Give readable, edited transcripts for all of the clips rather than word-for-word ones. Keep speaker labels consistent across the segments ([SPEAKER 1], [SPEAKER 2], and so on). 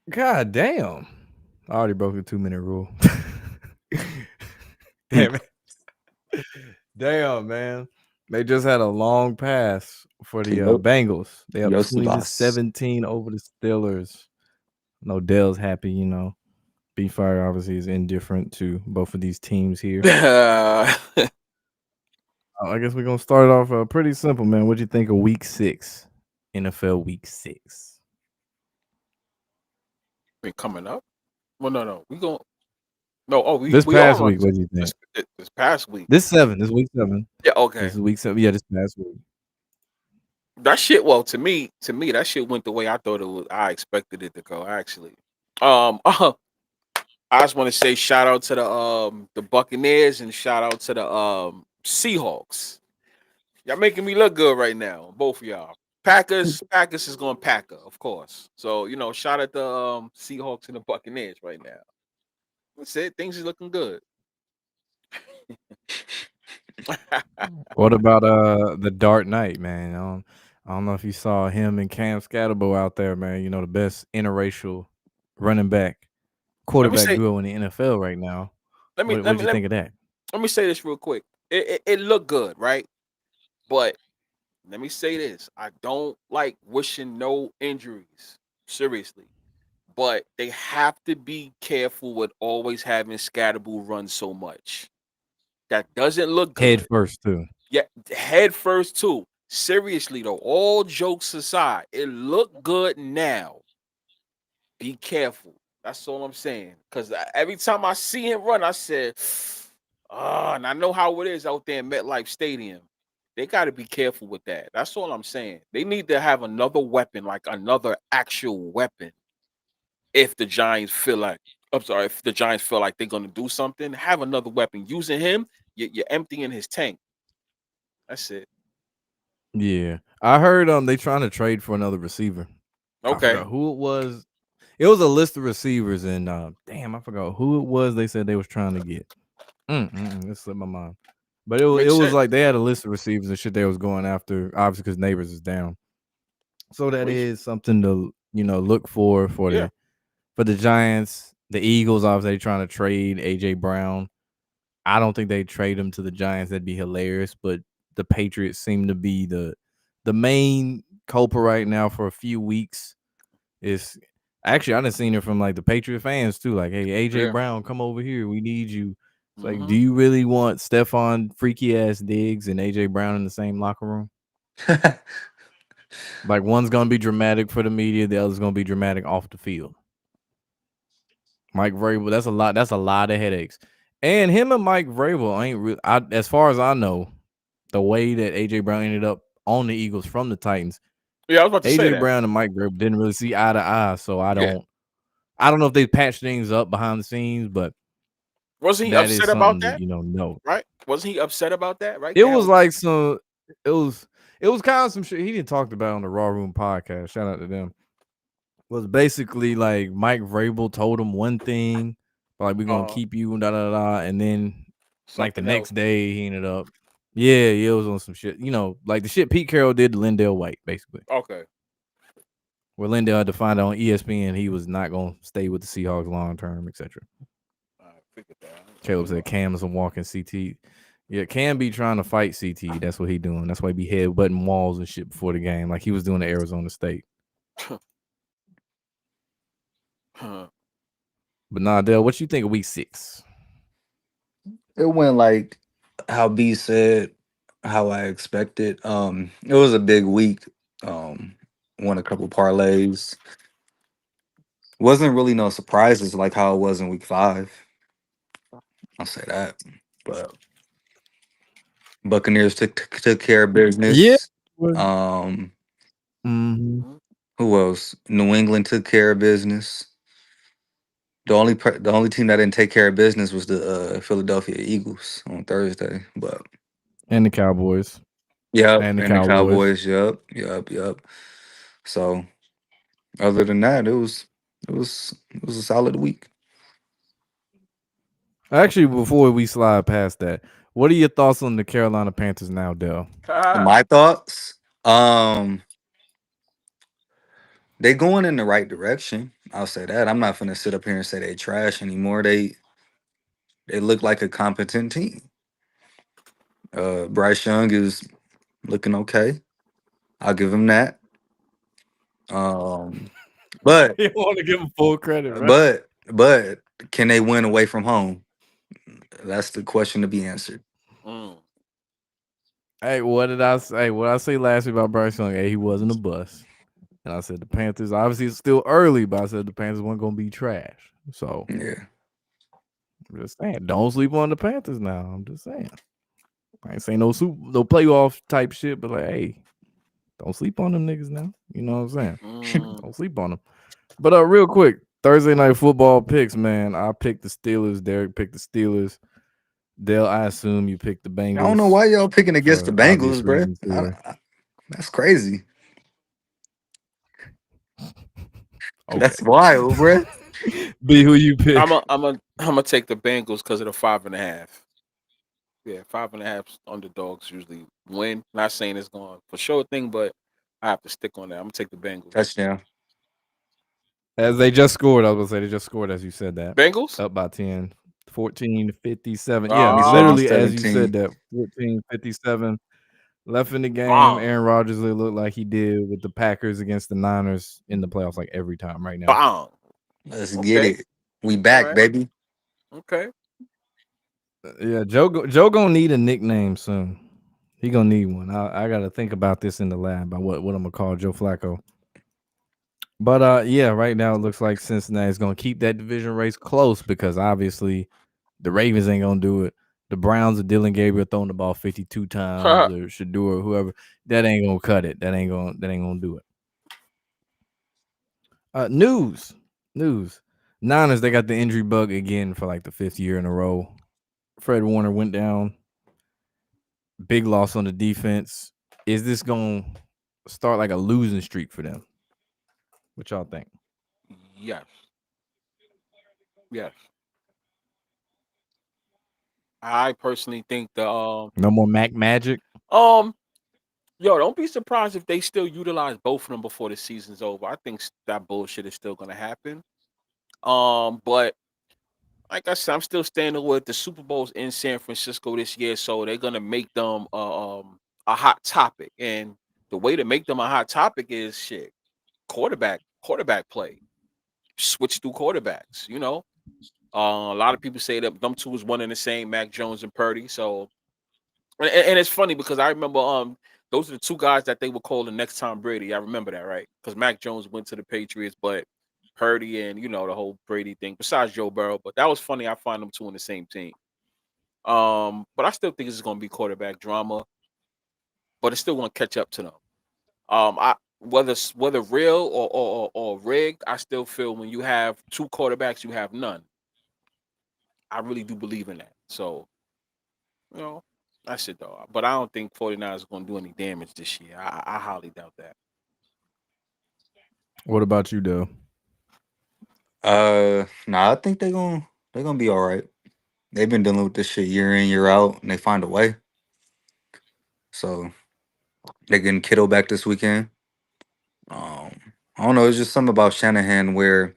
[SPEAKER 1] God damn. I already broke the 2-minute rule.
[SPEAKER 2] Hmm.
[SPEAKER 1] Damn it. Damn, man. They just had a long pass for the
[SPEAKER 2] Yep.
[SPEAKER 1] Bengals. They up 20 to
[SPEAKER 2] Yosivas.
[SPEAKER 1] 17 over the Steelers. No, Dell's happy, B Fire obviously is indifferent to both of these teams here. I guess we're gonna start off pretty simple, man. What'd you think of Week 6, NFL Week 6?
[SPEAKER 3] Been coming up. Well, no. We going no. Oh, we
[SPEAKER 1] This
[SPEAKER 3] we are
[SPEAKER 1] past
[SPEAKER 3] on
[SPEAKER 1] week, what do you think?
[SPEAKER 3] this past week.
[SPEAKER 1] This week 7.
[SPEAKER 3] Yeah.
[SPEAKER 1] This
[SPEAKER 3] Okay.
[SPEAKER 1] is week 7. Yeah, this past week.
[SPEAKER 3] That shit. Well, to me, that shit went the way I thought it would. I expected it to go. Actually. Um. I just want to say shout out to the Buccaneers and shout out to the Seahawks. Y'all making me look good right now, both of y'all. Packers is going Packer, of course. So shout out the Seahawks and the Buccaneers right now. That's it. Things is looking good.
[SPEAKER 1] What about the Dark Knight, man? I don't know if you saw him and Cam Scatterbo out there, man. The best interracial running back
[SPEAKER 3] let me
[SPEAKER 1] quarterback
[SPEAKER 3] say,
[SPEAKER 1] duo in the NFL right now.
[SPEAKER 3] let me
[SPEAKER 1] What
[SPEAKER 3] let
[SPEAKER 1] what'd
[SPEAKER 3] me
[SPEAKER 1] you
[SPEAKER 3] let me,
[SPEAKER 1] think of that?
[SPEAKER 3] let me say this real quick. It looked good, right? But let me say this: I don't like wishing no injuries. Seriously. But they have to be careful with always having Scatterboo run so much. That doesn't look
[SPEAKER 1] Head
[SPEAKER 3] good.
[SPEAKER 1] first too.
[SPEAKER 3] Yeah, head first too. Seriously though, all jokes aside, it looked good now. Be careful. That's all I'm saying. Cause every time I see him run, I said, and I know how it is out there in MetLife Stadium. They got to be careful with that. That's all I'm saying. They need to have another weapon, like another actual weapon. If the Giants feel like, I'm sorry, if the Giants feel like they're gonna do something, have another weapon. Using him, you're emptying his tank. That's it.
[SPEAKER 1] Yeah, I heard they trying to trade for another receiver. I
[SPEAKER 3] Okay.
[SPEAKER 1] forgot who it was. It was a list of receivers, and damn, I forgot who it was. They said they was trying to get. It slipped my mind. But it
[SPEAKER 3] Makes
[SPEAKER 1] was
[SPEAKER 3] sense.
[SPEAKER 1] like they had a list of receivers and shit they was going after, obviously because Neighbors is down. So that
[SPEAKER 3] Makes
[SPEAKER 1] is something to look for
[SPEAKER 3] yeah.
[SPEAKER 1] the Giants. The Eagles obviously trying to trade AJ Brown. I don't think they trade him to the Giants. That'd be hilarious. But the Patriots seem to be the main culprit right now for a few weeks. Is actually I done seen it from like the Patriot fans too. Like, hey, AJ
[SPEAKER 3] Yeah.
[SPEAKER 1] Brown, come over here. We need you. It's like, do
[SPEAKER 3] Mm-hmm.
[SPEAKER 1] you really want Stephon freaky ass Diggs and AJ Brown in the same locker room? Like one's gonna be dramatic for the media, the other's gonna be dramatic off the field. Mike Vrabel, that's a lot. That's a lot of headaches. And him and Mike Vrabel ain't real. As far as I know, the way that AJ Brown ended up on the Eagles from the Titans,
[SPEAKER 3] Yeah, I was about to say
[SPEAKER 1] AJ
[SPEAKER 3] that.
[SPEAKER 1] Brown and Mike Vrabel didn't really see eye to eye. So I
[SPEAKER 3] Yeah.
[SPEAKER 1] don't. I don't know if they patched things up behind the scenes, but
[SPEAKER 3] Wasn't he
[SPEAKER 1] that is
[SPEAKER 3] upset about
[SPEAKER 1] something to
[SPEAKER 3] that?
[SPEAKER 1] know.
[SPEAKER 3] Right? Wasn't he upset about that? Right?
[SPEAKER 1] It
[SPEAKER 3] The
[SPEAKER 1] was
[SPEAKER 3] hell.
[SPEAKER 1] like some. It was. It was kind of some shit he didn't talk about on the Raw Room podcast. Shout out to them. Was basically like Mike Vrabel told him one thing, like we're gonna
[SPEAKER 3] Uh,
[SPEAKER 1] keep you, da da da, and then like the
[SPEAKER 3] something else.
[SPEAKER 1] next day he ended up, yeah, it was on some shit, like the shit Pete Carroll did to Lindell White, basically.
[SPEAKER 3] Okay.
[SPEAKER 1] Where Lindell had to find out on ESPN he was not gonna stay with the Seahawks long term, etc.
[SPEAKER 3] I figured that.
[SPEAKER 1] Caleb
[SPEAKER 3] You know.
[SPEAKER 1] said Cam is a walking CT. Yeah, Cam be trying to fight CT. That's what he doing. That's why he be headbutting walls and shit before the game, like he was doing at Arizona State. But nah, Dale, what you think of week 6?
[SPEAKER 2] It went like how B said, how I expected. It was a big week. Won a couple parlays. Wasn't really no surprises like how it was in week 5. I'll say that. But Buccaneers took care of
[SPEAKER 1] Yeah.
[SPEAKER 2] business. Um,
[SPEAKER 1] Mm-hmm.
[SPEAKER 3] Mhm.
[SPEAKER 2] who else? New England took care of business. The only team that didn't take care of business was the Philadelphia Eagles on Thursday. But
[SPEAKER 1] And the Cowboys.
[SPEAKER 2] yep,
[SPEAKER 1] And the
[SPEAKER 2] and the
[SPEAKER 1] Cowboys.
[SPEAKER 2] Cowboys. Yep. So other than that, it was a solid week.
[SPEAKER 1] Actually, before we slide past that, what are your thoughts on the Carolina Panthers now, Dell?
[SPEAKER 2] My thoughts, they going in the right direction. I'll say that. I'm not finna sit up here and say they trash anymore. They look like a competent team. Bryce Young is looking okay. I'll give him that. Um, but
[SPEAKER 1] You want to give him full credit, right?
[SPEAKER 2] but can they win away from home? That's the question to be answered.
[SPEAKER 3] Mm.
[SPEAKER 1] Hey, what did I say? What I say last week about Bryce Young? Hey, he wasn't a bust. And I said the Panthers, obviously it's still early, but I said the Panthers weren't gonna be trash. So
[SPEAKER 2] Yeah,
[SPEAKER 1] I'm just saying, don't sleep on the Panthers now. I'm just saying. I ain't saying no playoff type shit, but like, hey, don't sleep on them niggas now. You know what I'm saying?
[SPEAKER 3] Mm.
[SPEAKER 1] Don't sleep on them. But real quick, Thursday night football picks, man. I picked the Steelers. Derek picked the Steelers. Dale, I assume you picked the
[SPEAKER 2] I don't know
[SPEAKER 1] Bengals
[SPEAKER 2] why y'all picking against the
[SPEAKER 1] for obvious
[SPEAKER 2] Bengals, bruh.
[SPEAKER 1] reasons here.
[SPEAKER 2] That's crazy.
[SPEAKER 1] Okay.
[SPEAKER 2] That's wild, bruh.
[SPEAKER 1] B, who you pick?
[SPEAKER 3] I'm gonna take the Bengals because of the 5.5. Yeah, 5.5 underdogs usually win. Not saying it's going for sure thing, but I have to stick on that. I'm gonna take the Bengals.
[SPEAKER 2] Touchdown.
[SPEAKER 1] As they just scored, I was gonna say they just scored as you said that.
[SPEAKER 3] Bengals?
[SPEAKER 1] Up by 10. 14-57. Yeah,
[SPEAKER 3] Ah,
[SPEAKER 1] literally as you said
[SPEAKER 2] 27-17.
[SPEAKER 1] that. 14-57. Left in the game.
[SPEAKER 3] bang,
[SPEAKER 1] Aaron Rodgers looked like he did with the Packers against the Niners in the playoffs like every time right now.
[SPEAKER 3] bang.
[SPEAKER 2] Let's get
[SPEAKER 3] Okay,
[SPEAKER 2] it. We
[SPEAKER 3] all
[SPEAKER 2] back,
[SPEAKER 3] right,
[SPEAKER 2] baby.
[SPEAKER 3] okay.
[SPEAKER 1] Yeah, Joe gonna need a nickname soon. He gonna need one. I gotta think about this in the lab about what I'm gonna call Joe Flacco. But yeah, right now it looks like Cincinnati's gonna keep that division race close because obviously the Ravens ain't gonna do it. The Browns of Dylan Gabriel throwing the ball 52 times or Shadur or whoever, that ain't gonna cut it. That ain't gonna do it. News. Niners, they got the injury bug again for like the fifth year in a row. Fred Warner went down. Big loss on the defense. Is this gonna start like a losing streak for them? What y'all think?
[SPEAKER 3] Yes, yes. I personally think the
[SPEAKER 1] No more Mac Magic.
[SPEAKER 3] um yo, don't be surprised if they still utilize both of them before the season's over. I think that bullshit is still gonna happen. But like I said, I'm still standing with the Super Bowl's in San Francisco this year, so they're gonna make them a hot topic. And the way to make them a hot topic is shit quarterback play. Switch through quarterbacks. A lot of people say that them two is one and the same, Mac Jones and Purdy. So, and it's funny because I remember those are the two guys that they would call the next Tom Brady. I remember that, right? Because Mac Jones went to the Patriots, but Purdy and the whole Brady thing. Besides Joe Burrow, but that was funny. I find them two on the same team. But I still think this is going to be quarterback drama, but it's still going to catch up to them. I whether real or rigged, I still feel when you have two quarterbacks, you have none. I really do believe in that. So, you know, that's it though. But I don't think 49ers are going to do any damage this year. I highly doubt that.
[SPEAKER 1] What about you, Dale?
[SPEAKER 2] Nah, I think they're gonna be all right. They've been dealing with this shit year in, year out, and they find a way. So they're getting Kittle back this weekend. Um, I don't know, it's just something about Shanahan where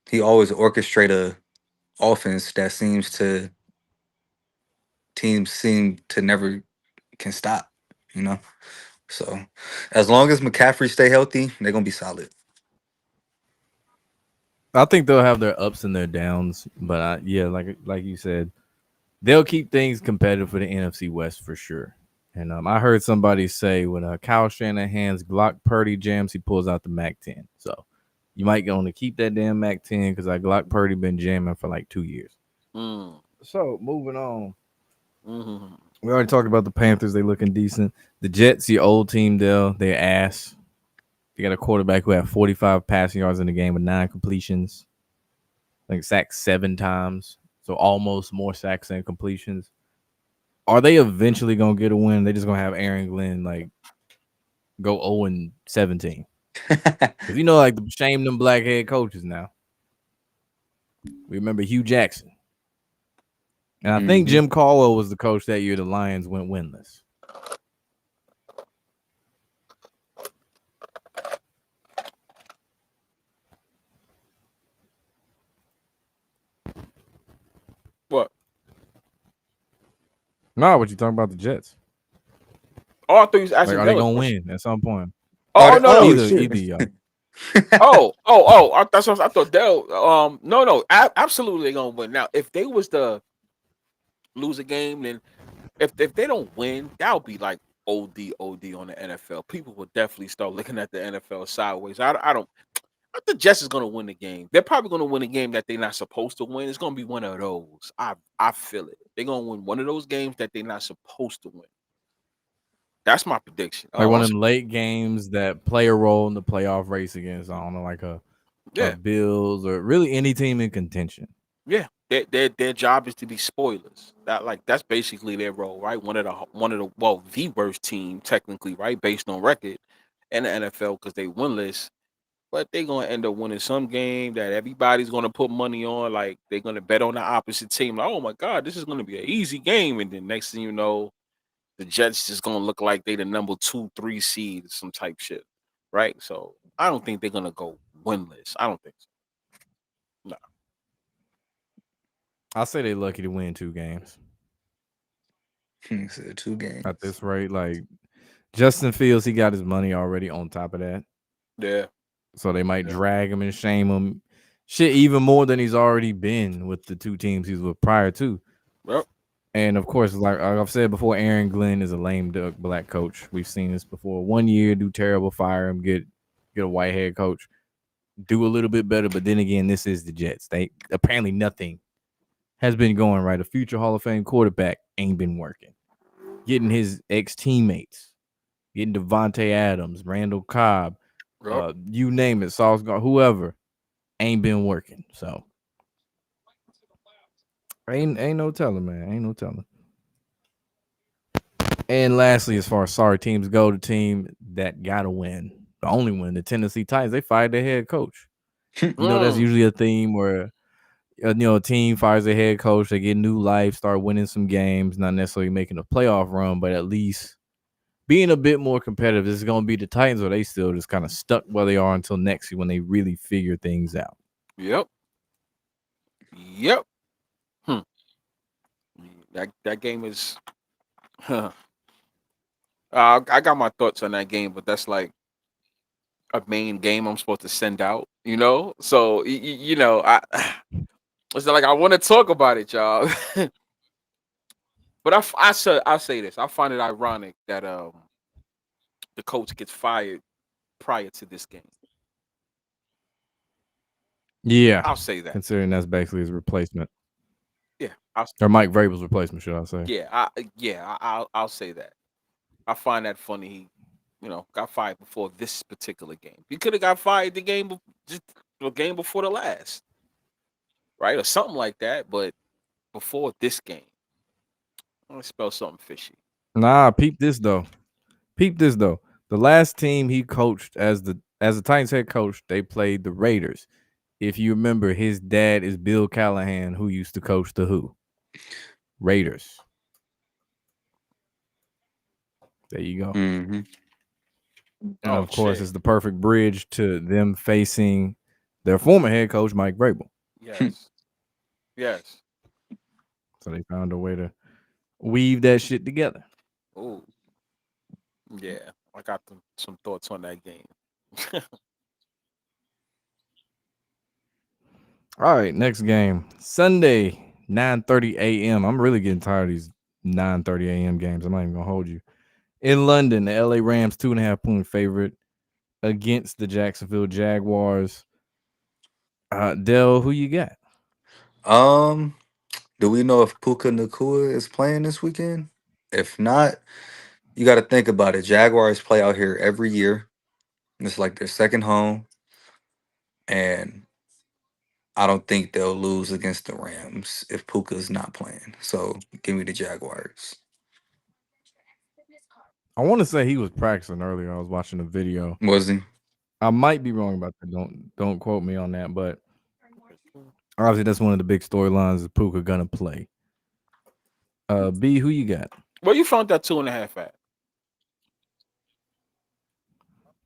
[SPEAKER 2] he always orchestrate a offense that seems to teams seem to never can stop, you know? So as long as McCaffrey stay healthy, they're gonna be solid.
[SPEAKER 1] I think they'll have their ups and their downs, but yeah, like you said, they'll keep things competitive for the NFC West for sure. And I heard somebody say when Kyle Shanahan's Glock Purdy jams, he pulls out the Mac 10. So you might want to keep that damn Mac 10 because Glock Purdy been jamming for like 2 years.
[SPEAKER 3] Mm.
[SPEAKER 1] So moving on,
[SPEAKER 3] Hmm.
[SPEAKER 1] we already talked about the Panthers. They looking decent. The Jets, your old team, they're ass. They got a quarterback who had 45 passing yards in the game with 9 completions. Like sacked 7 times, so almost more sacks than completions. Are they eventually gonna get a win? They just gonna have Aaron Glenn like go 0-17 because like the shame them black head coaches now. We remember Hugh Jackson, and I think
[SPEAKER 2] Hmm.
[SPEAKER 1] Jim Caldwell was the coach that year. The Lions went winless. No, what you talking about the Jets?
[SPEAKER 3] Oh, I thought you was
[SPEAKER 1] Like,
[SPEAKER 3] asking
[SPEAKER 1] are they
[SPEAKER 3] Dallas
[SPEAKER 1] gonna
[SPEAKER 3] question.
[SPEAKER 1] win at some point?
[SPEAKER 3] Oh, no, no.
[SPEAKER 2] Oh
[SPEAKER 1] Either
[SPEAKER 2] shit.
[SPEAKER 1] y'all.
[SPEAKER 3] That's what I thought. Dell. No. Absolutely, they gonna win. Now, if they was to lose a game, then if they don't win, that would be like OD on the NFL. People will definitely start looking at the NFL sideways. I don't. I think Jets is gonna win the game. They're probably gonna win a game that they're not supposed to win. It's gonna be one of those. I feel it. They're gonna win one of those games that they're not supposed to win. That's my prediction.
[SPEAKER 1] Like one of them late games that play a role in the playoff race against, I don't know, like a
[SPEAKER 3] Yeah,
[SPEAKER 1] Bills or really any team in contention.
[SPEAKER 3] yeah. Their job is to be spoilers. That's basically their role, right? The worst team technically, right, based on record in the NFL because they winless. But they're gonna end up winning some game that everybody's gonna put money on. Like they're gonna bet on the opposite team. Like, oh my god, this is gonna be an easy game. And then next thing you know, the Jets is gonna look like they the number 2, 3 seed, some type shit, right? So I don't think they're gonna go winless. I don't think so. No.
[SPEAKER 1] I say they lucky to win 2 games
[SPEAKER 2] He said 2 games.
[SPEAKER 1] at this rate. Like Justin Fields, he got his money already on top of that.
[SPEAKER 3] Yeah.
[SPEAKER 1] So they might
[SPEAKER 3] Yeah.
[SPEAKER 1] drag him and shame him. Shit, even more than he's already been with the 2 teams he's with prior to.
[SPEAKER 3] Well,
[SPEAKER 1] And of course, like I've said before, Aaron Glenn is a lame duck black coach. We've seen this before. 1 year, do terrible, fire him, get a white head coach, do a little bit better. But then again, this is the Jets. They apparently nothing has been going right. A future Hall of Fame quarterback ain't been working. Getting his ex teammates, getting Devontae Adams, Randall Cobb,
[SPEAKER 3] well,
[SPEAKER 1] you name it, Sauce Gardner, whoever, ain't been working. So ain't no telling, man. Ain't no telling. And lastly, as far as sorry teams go, the team that gotta win, the only win, the Tennessee Titans, they fired their head coach. You know, that's
[SPEAKER 3] mm,
[SPEAKER 1] usually a theme where a team fires their head coach, they get new life, start winning some games, not necessarily making a playoff run, but at least being a bit more competitive. This is going to be the Titans, or they still just kind of stuck where they are until next year when they really figure things out.
[SPEAKER 3] yep. Yep. Hmm. That game is I got my thoughts on that game, but that's like a main game I'm supposed to send out, you know? So I it's not like I want to talk about it, y'all. But I'll say this. I find it ironic that the coach gets fired prior to this game.
[SPEAKER 1] Yeah,
[SPEAKER 3] I'll say that.
[SPEAKER 1] considering that's basically his replacement,
[SPEAKER 3] Yeah. I'll
[SPEAKER 1] or Mike Vrabel's replacement, should I say?
[SPEAKER 3] I'll say that. I find that funny. He, got fired before this particular game. He could have got fired just the game before the last, right, or something like that. But before this game, I spell something fishy.
[SPEAKER 1] Nah, peep this though. Peep this though. The last team he coached as the Titans head coach, they played the Raiders. If you remember, his dad is Bill Callahan, who used to coach the who? Raiders. There you go.
[SPEAKER 2] Mm-hmm.
[SPEAKER 1] And
[SPEAKER 3] Oh
[SPEAKER 1] of course,
[SPEAKER 3] shit!
[SPEAKER 1] it's the perfect bridge to them facing their former head coach, Mike Vrabel.
[SPEAKER 3] Yes, yes.
[SPEAKER 1] So they found a way to weave that shit together.
[SPEAKER 3] Oh yeah. I got some thoughts on that game.
[SPEAKER 1] All right, next game. Sunday, 9:30 a.m. I'm really getting tired of these 9:30 a.m. games. I'm not even gonna hold you. In London, the LA Rams 2.5 point favorite against the Jacksonville Jaguars. Dell, who you got?
[SPEAKER 2] Um, do we know if Puka Nakua is playing this weekend? If not, you got to think about it. Jaguars play out here every year. It's like their second home, and I don't think they'll lose against the Rams if Puka's not playing. So give me the Jaguars.
[SPEAKER 1] I want to say he was practicing earlier. I was watching a video.
[SPEAKER 2] Was he?
[SPEAKER 1] I might be wrong about that. Don't quote me on that, but obviously that's one of the big storylines is Puka gonna play. B, who you got?
[SPEAKER 3] Where you found that 2.5 at?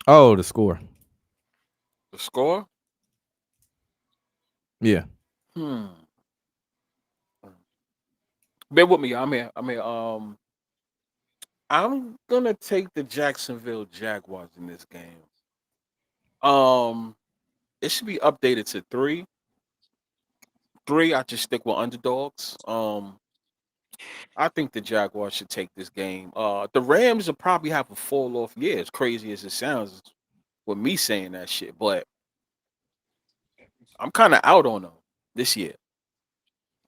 [SPEAKER 1] Oh, the score.
[SPEAKER 3] The score?
[SPEAKER 1] Yeah.
[SPEAKER 3] Hmm. Bear with me. I'm here. I'm here. I'm gonna take the Jacksonville Jaguars in this game. Um, it should be updated to three. Three. I just stick with underdogs. I think the Jaguars should take this game. The Rams will probably have a fall off. Yeah, as crazy as it sounds with me saying that shit, but I'm kind of out on them this year.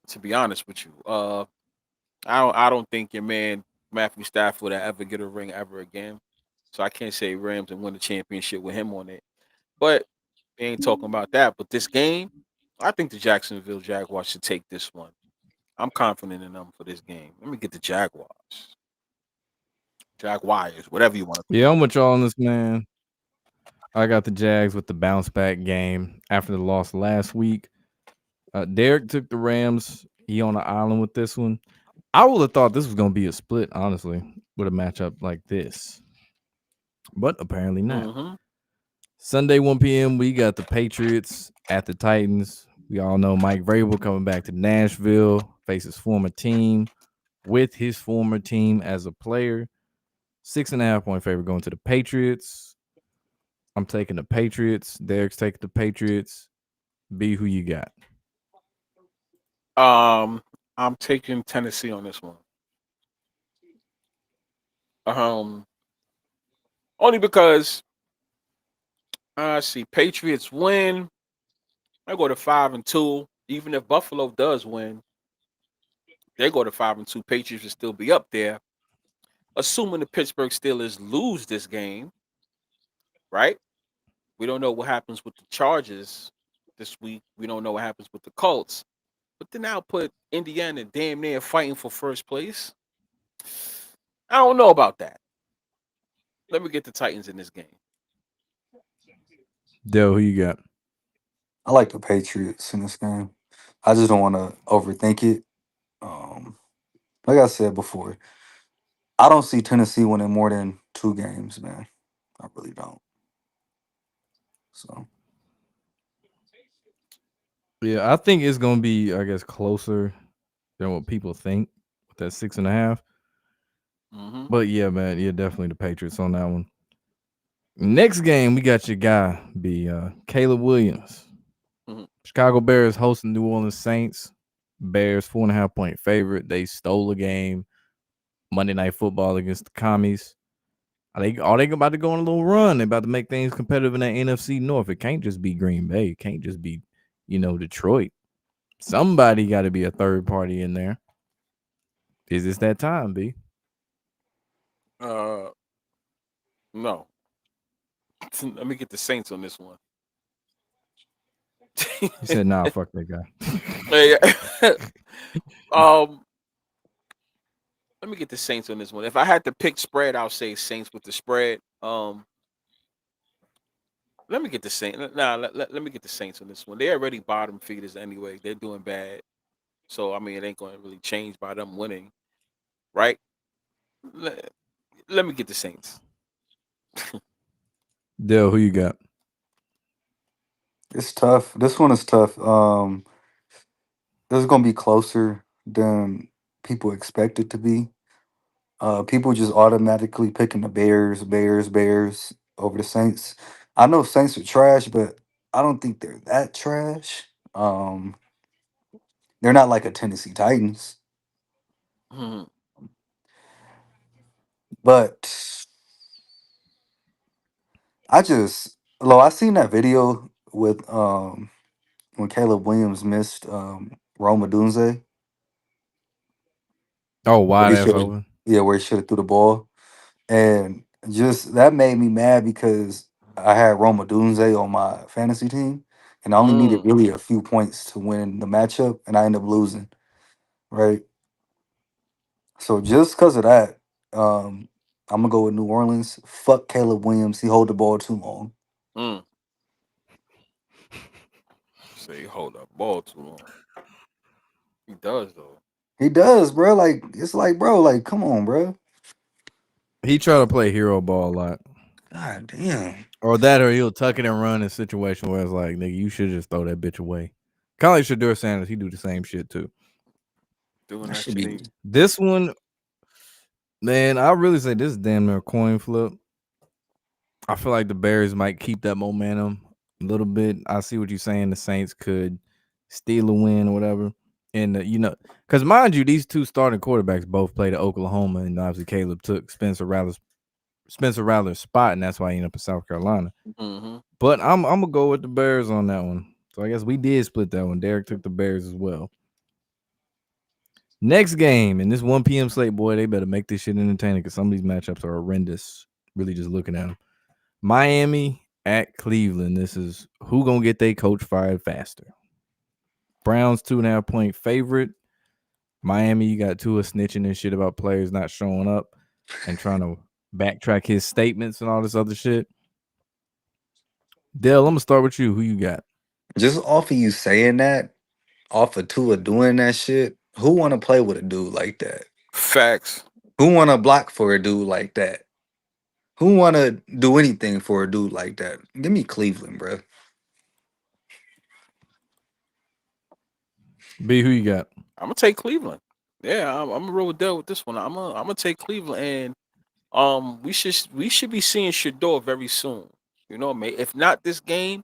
[SPEAKER 3] To be honest with you, I don't think your man Matthew Stafford will ever get a ring ever again. So I can't say Rams and win the championship with him on it. But we ain't talking about that. But this game, I think the Jacksonville Jaguars should take this one. I'm confident in them for this game. Let me get the Jaguars. Jaguars, whatever you want to
[SPEAKER 1] Yeah, I'm with y'all on this, man. I got the Jags with the bounce back game after the loss last week. Derek took the Rams. He on the island with this one. I would have thought this was going to be a split, honestly, with a matchup like this, but apparently
[SPEAKER 3] call.
[SPEAKER 1] not.
[SPEAKER 3] Mm-hmm.
[SPEAKER 1] Sunday, 1 p.m., we got the Patriots at the Titans. We all know Mike Vrabel coming back to Nashville, faces former team with his former team as a player. 6.5 point favorite going to the Patriots. I'm taking the Patriots. Derek's taking the Patriots. B, who you got?
[SPEAKER 3] I'm taking Tennessee on this one. Um, only because I see Patriots win. I go to 5-2. Even if Buffalo does win, they go to 5-2. Patriots will still be up there. Assuming the Pittsburgh Steelers lose this game, right? We don't know what happens with the Chargers this week. We don't know what happens with the Colts. But then I'll put Indiana damn near fighting for first place. I don't know about that. Let me get the Titans in this game.
[SPEAKER 1] Dell, who you got?
[SPEAKER 2] I like the Patriots in this game. I just don't want to overthink it. Um, like I said before, I don't see Tennessee winning more than 2 games, man. I really don't. So
[SPEAKER 1] Yeah, I think it's going to be, I guess, closer than what people think with that 6.5.
[SPEAKER 3] Mm-hmm.
[SPEAKER 1] But yeah, man, yeah, definitely the Patriots on that one. Next game, we got your guy, Caleb Williams.
[SPEAKER 3] Mm-hmm.
[SPEAKER 1] Chicago Bears hosting New Orleans Saints. Bears 4.5 point favorite. They stole a game Monday Night Football against the Commies. Are they about to go on a little run? They about to make things competitive in that NFC North. It can't just be Green Bay. It can't just be, Detroit. Somebody got to be a third party in there. Is this that time, B?
[SPEAKER 3] Uh, no. Let me get the Saints on this one.
[SPEAKER 1] He said, "Nah, fuck that guy."
[SPEAKER 3] Hey, um, let me get the Saints on this one. If I had to pick spread, I'll say Saints with the spread. Let me get the Saints. Nah, let me get the Saints on this one. They're already bottom feeders anyway. They're doing bad. So I mean, it ain't going to really change by them winning, right? Let, let me get the Saints.
[SPEAKER 1] Dell, who you got?
[SPEAKER 2] it's tough. This one is tough. This is gonna be closer than people expect it to be. People just automatically picking the Bears over the Saints. I know Saints are trash, but I don't think they're that trash. They're not like a Tennessee Titans,
[SPEAKER 3] Mhm.
[SPEAKER 2] but I seen that video with when Caleb Williams missed Roma Dunze,
[SPEAKER 1] Oh,
[SPEAKER 2] where
[SPEAKER 1] wide
[SPEAKER 2] he
[SPEAKER 1] ass
[SPEAKER 2] should have
[SPEAKER 1] open.
[SPEAKER 2] where he should have threw the ball. And just that made me mad because I had Roma Dunze on my fantasy team, and I only needed
[SPEAKER 3] Mm,
[SPEAKER 2] really a few points to win the matchup, and I ended up losing. Right. So just because of that, I'm gonna go with New Orleans. Fuck Caleb Williams. He hold the ball too long.
[SPEAKER 3] mm. Say, hold up, ball too long. He does though.
[SPEAKER 2] He does, bro. Like it's like, bro, like come on, bro.
[SPEAKER 1] He try to play hero ball a lot.
[SPEAKER 2] God damn.
[SPEAKER 1] Or that, or he'll tuck it and run in a situation where it's like, nigga, you should just throw that bitch away. Kind of like Shadur Sanders, he do the same shit too.
[SPEAKER 3] Doing
[SPEAKER 2] That
[SPEAKER 3] that
[SPEAKER 2] should
[SPEAKER 3] shit.
[SPEAKER 2] be
[SPEAKER 1] This one, man, I really say this is damn near a coin flip. I feel like the Bears might keep that momentum a little bit. I see what you're saying. The Saints could steal a win or whatever. And, because mind you, these two starting quarterbacks both played at Oklahoma, and obviously Caleb took Spencer Rattler's spot, and that's why he ended up in South Carolina.
[SPEAKER 3] Mm-hmm.
[SPEAKER 1] But I'm gonna go with the Bears on that one. So I guess we did split that one. Derek took the Bears as well. Next game, and this 1 p.m. slate, boy, they better make this shit entertaining because some of these matchups are horrendous. Really, just looking at them. Miami at Cleveland. This is who gonna get their coach fired faster. Browns 2.5 point favorite. Miami, you got Tua snitching and shit about players not showing up and trying to backtrack his statements and all this other shit. Dale, I'm gonna start with you. Who you got?
[SPEAKER 2] just off of you saying that, off of Tua doing that shit. Who want to play with a dude like that?
[SPEAKER 3] Facts.
[SPEAKER 2] Who want to block for a dude like that? Who want to do anything for a dude like that? Give me Cleveland, bro.
[SPEAKER 1] B, who you got?
[SPEAKER 3] I'm gonna take Cleveland. Yeah, I'm gonna roll with Dell with this one. I'm gonna take Cleveland, and we should be seeing Shador very soon. You know, may if not this game,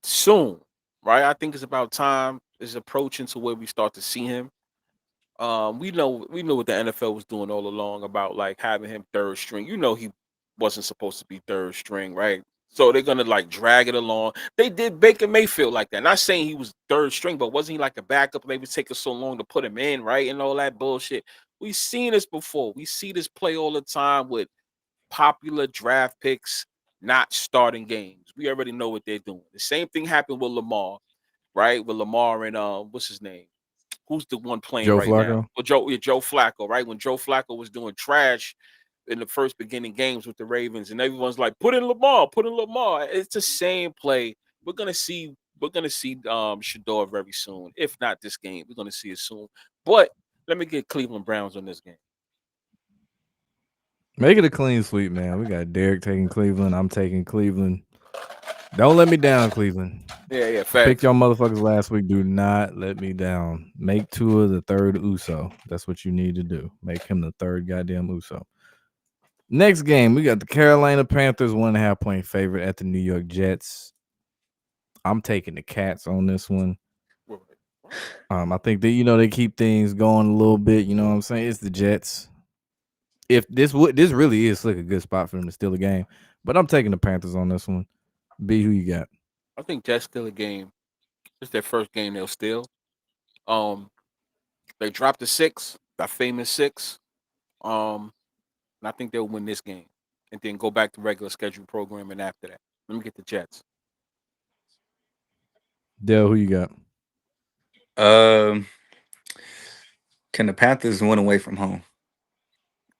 [SPEAKER 3] soon, right? I think it's about time is approaching to where we start to see him. We know what the NFL was doing all along about like having him third string. You know he wasn't supposed to be third string, right? So they're gonna like drag it along. They did Baker Mayfield like that. Not saying he was third string, but wasn't he like a backup? They was taking so long to put him in, right? And all that bullshit. We've seen this before. We see this play all the time with popular draft picks not starting games. We already know what they're doing. The same thing happened with Lamar, right? With Lamar and what's his name? Who's the one playing
[SPEAKER 1] Joe
[SPEAKER 3] right now?
[SPEAKER 1] Flacco.
[SPEAKER 3] Well, Joe Flacco, right? When Joe Flacco was doing trash in the first beginning games with the Ravens, and everyone's like, put in Lamar, put in Lamar. It's the same play. We're gonna see Shador very soon. If not this game, we're gonna see it soon. But let me get Cleveland Browns on this game.
[SPEAKER 1] Make it a clean sweep, man. We got Derek taking Cleveland. I'm taking Cleveland. Don't let me down, Cleveland.
[SPEAKER 3] Yeah, yeah,
[SPEAKER 1] I picked
[SPEAKER 3] facts.
[SPEAKER 1] y'all motherfuckers last week. Do not let me down. Make Tua the third Uso. That's what you need to do. Make him the third goddamn Uso. Next game, we got the Carolina Panthers 1.5 point favorite at the New York Jets. I'm taking the Cats on this one.
[SPEAKER 3] Right, right.
[SPEAKER 1] I think that they keep things going a little bit. You know what I'm saying? It's the Jets. If this really is like a good spot for them to steal the game, but I'm taking the Panthers on this one. B, who you got?
[SPEAKER 3] I think that's still a game. It's their first game they'll steal. Um, they dropped the six, that famous six. Um, and I think they'll win this game and then go back to regular schedule programming after that. Let me get the Jets.
[SPEAKER 1] Dale, who you got?
[SPEAKER 2] Um, can the Panthers win away from home?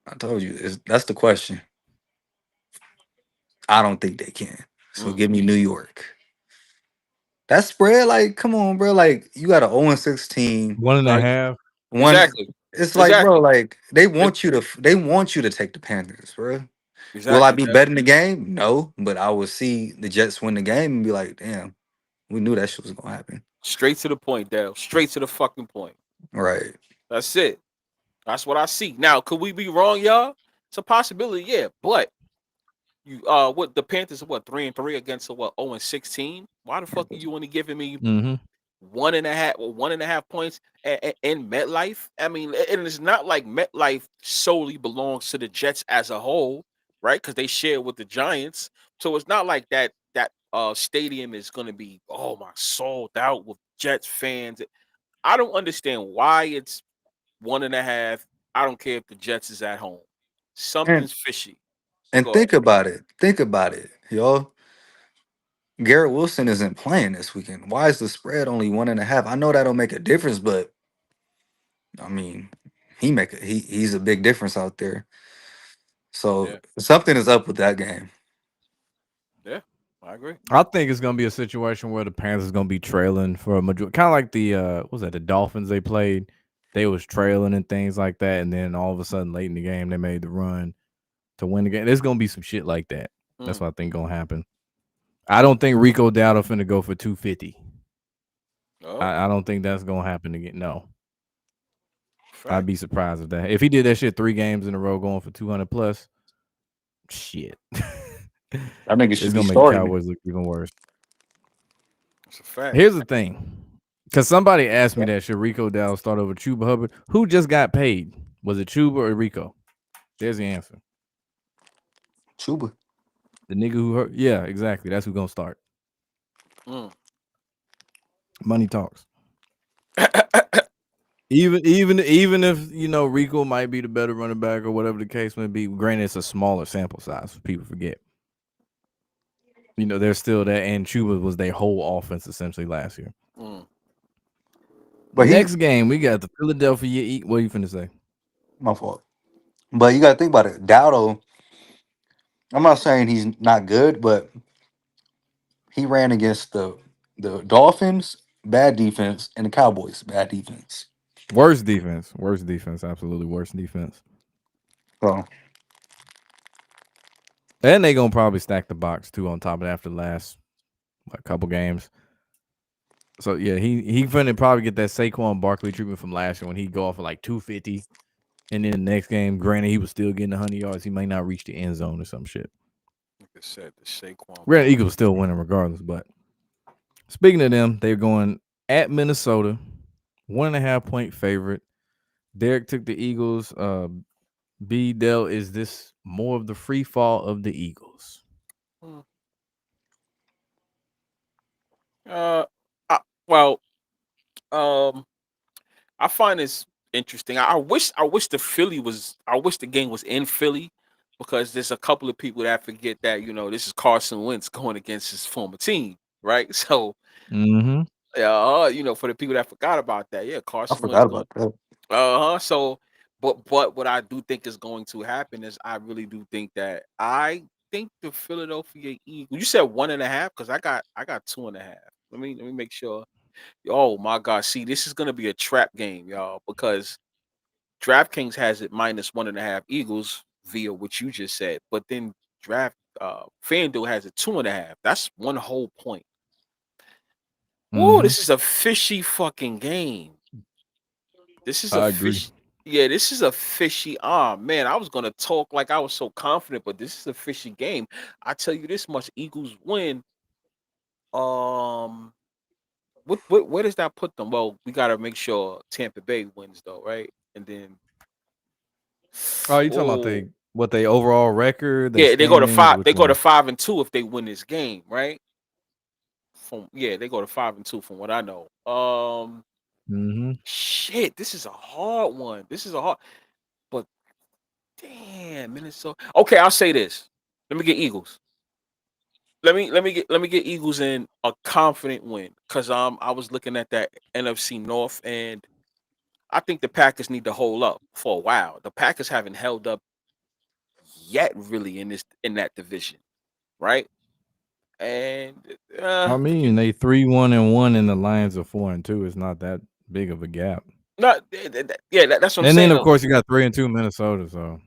[SPEAKER 2] I told you that's the question. I don't think they can. So
[SPEAKER 3] Mm.
[SPEAKER 2] give me New York. That spread, like, come on, bro. Like, you got an 0-16.
[SPEAKER 1] One and a
[SPEAKER 3] Uh,
[SPEAKER 1] half.
[SPEAKER 2] One,
[SPEAKER 3] exactly,
[SPEAKER 2] it's like, bro,
[SPEAKER 3] exactly,
[SPEAKER 2] like
[SPEAKER 3] It-
[SPEAKER 2] they want you to take the Panthers, bro. Will I
[SPEAKER 3] exactly.
[SPEAKER 2] be
[SPEAKER 3] Def.
[SPEAKER 2] betting the game? No, but I will see the Jets win the game and be like, damn, we knew that shit was gonna happen.
[SPEAKER 3] Straight to the point, Dale. Straight to the fucking point.
[SPEAKER 2] Right.
[SPEAKER 3] That's it. That's what I see. Now, could we be wrong, y'all? It's a possibility, yeah. But you, what the Panthers are what 3-3 against a what 0-16? Why the fuck are you only giving me
[SPEAKER 1] Mm-hmm.
[SPEAKER 3] 1.5 points in MetLife? I mean, and it's not like MetLife solely belongs to the Jets as a whole, right? Because they share with the Giants, so it's not like that stadium is going to be oh my sold out with Jets fans. I don't understand why it's 1.5. I don't care if the Jets is at home.
[SPEAKER 2] And
[SPEAKER 3] Something's fishy.
[SPEAKER 2] and
[SPEAKER 3] Go ahead.
[SPEAKER 2] think about it. Think about it, y'all. Garrett Wilson isn't playing this weekend. Why is the spread only 1.5? I know that don't make a difference, but I mean, he's a big difference out there. So
[SPEAKER 3] Yeah,
[SPEAKER 2] something is up with that game.
[SPEAKER 3] yeah, I agree.
[SPEAKER 1] I think it's gonna be a situation where the Panthers gonna be trailing for a majority, kind of like the what was that the Dolphins they played. They was trailing and things like that, and then all of a sudden late in the game they made the run to win the game. There's gonna be some shit like that. That's
[SPEAKER 3] Mm.
[SPEAKER 1] what I think gonna happen. I don't think Rico Dowdle finna go for 250.
[SPEAKER 3] Oh,
[SPEAKER 1] I don't think that's gonna happen again. No. I'd
[SPEAKER 3] Fact.
[SPEAKER 1] be surprised if he did that shit 3 games in a row, going for 200 plus. Shit,
[SPEAKER 2] That nigga
[SPEAKER 1] it's
[SPEAKER 2] should be
[SPEAKER 1] gonna make the
[SPEAKER 2] starting.
[SPEAKER 1] Cowboys look even worse.
[SPEAKER 3] It's a fact.
[SPEAKER 1] Here's the thing, because somebody asked me that should Rico Dowdle start over Chuba Hubbard? Who just got paid? Was it Chuba or Rico? There's the answer.
[SPEAKER 2] Chuba.
[SPEAKER 1] The nigga who hurt. Yeah, exactly. That's who's gonna start.
[SPEAKER 3] Mm.
[SPEAKER 1] Money talks. Even if Rico might be the better running back or whatever the case may be. Granted, it's a smaller sample size. People forget. There's still that, and Chuba was their whole offense essentially last year.
[SPEAKER 3] Mm.
[SPEAKER 2] But he,
[SPEAKER 1] Next game, we got the Philadelphia What are you finna say?
[SPEAKER 2] my fault. But you got to think about it. Dowdle, I'm not saying he's not good, but he ran against the Dolphins, bad defense, and the Cowboys, bad defense.
[SPEAKER 1] Worst defense. Worst defense. Absolutely worst defense.
[SPEAKER 2] So
[SPEAKER 1] And they gonna probably stack the box too on top of that after the last couple games. So yeah, he finna probably get that Saquon Barkley treatment from last year when he go off at like 250. And then the next game, granted, he was still getting 100 yards. He may not reach the end zone or some shit.
[SPEAKER 3] Like I said, the Saquon
[SPEAKER 1] Granted,
[SPEAKER 3] Barkley.
[SPEAKER 1] Eagles still winning regardless. But speaking of them, they're going at Minnesota, 1.5 point favorite. Derek took the Eagles. B. Dell, is this more of the free fall of the Eagles?
[SPEAKER 3] Mm. Uh, I, well, um, I find this interesting. I wish the Philly was. I wish the game was in Philly because there's a couple of people that forget that this is Carson Wentz going against his former team, right? So
[SPEAKER 1] Mm-hmm.
[SPEAKER 3] for the people that forgot about that, yeah,
[SPEAKER 2] I
[SPEAKER 3] Carson Wentz
[SPEAKER 2] forgot
[SPEAKER 3] going.
[SPEAKER 2] about that.
[SPEAKER 3] So, but what I do think is going to happen is I really do think that I think the Philadelphia Eagles. You said 1.5 because I got 2.5. Let me make sure. Oh my God! See, this is gonna be a trap game, y'all, because DraftKings has it -1.5 Eagles via what you just said, but then FanDuel has it 2.5. That's one whole point. Oh,
[SPEAKER 1] Mm-hmm.
[SPEAKER 3] this is a fishy fucking game. This is a
[SPEAKER 1] I agree.
[SPEAKER 3] fish. Yeah, this is a fishy. Ah, man, I was gonna talk like I was so confident, but this is a fishy game. I tell you this much: Eagles win. Um, where does that put them? Well, we gotta make sure Tampa Bay wins though, right? And then,
[SPEAKER 1] Oh, you talking about
[SPEAKER 3] oh
[SPEAKER 1] they overall record, they
[SPEAKER 3] yeah, they go to
[SPEAKER 1] standings,
[SPEAKER 3] five.
[SPEAKER 1] which
[SPEAKER 3] They go to
[SPEAKER 1] one?
[SPEAKER 3] 5-2 if they win this game, right? They go to 5-2 from what I know.
[SPEAKER 1] Mm-hmm.
[SPEAKER 3] Shit, this is a hard one. This is a hard, but damn, Minnesota. Okay, I'll say this. Let me get Eagles. Let me get Eagles in a confident win because I was looking at that NFC North and I think the Packers need to hold up for a while. The Packers haven't held up yet, really, in that division, right? And
[SPEAKER 1] I mean, they 3-1-1, and the Lions are 4-2. It's not that big of a gap.
[SPEAKER 3] not yeah, that's what I'm
[SPEAKER 1] And then,
[SPEAKER 3] saying.
[SPEAKER 1] of course, you got 3-2 Minnesota. So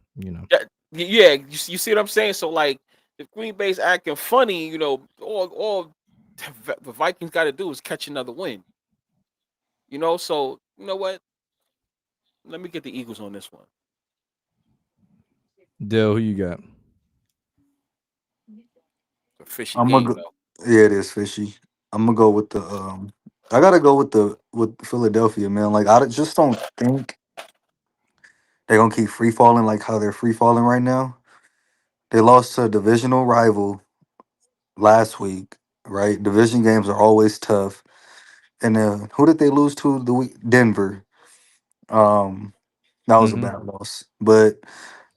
[SPEAKER 3] Yeah, you see what I'm saying? So like, if Green Bay's acting funny, all the Vikings got to do is catch another win. So you know what? Let me get the Eagles on this one.
[SPEAKER 1] Dell, who you got?
[SPEAKER 3] A fishy
[SPEAKER 2] I'm gonna
[SPEAKER 3] game
[SPEAKER 2] go.
[SPEAKER 3] though.
[SPEAKER 2] Yeah, it is fishy. I'm gonna go with the. I gotta go with with Philadelphia, man. Like just don't think they're gonna keep free falling like how they're free falling right now. They lost to a divisional rival last week, right? Division games are always tough. And who did they lose to the week? Denver. Um, that was a
[SPEAKER 1] Mm-hmm.
[SPEAKER 2] bad loss. But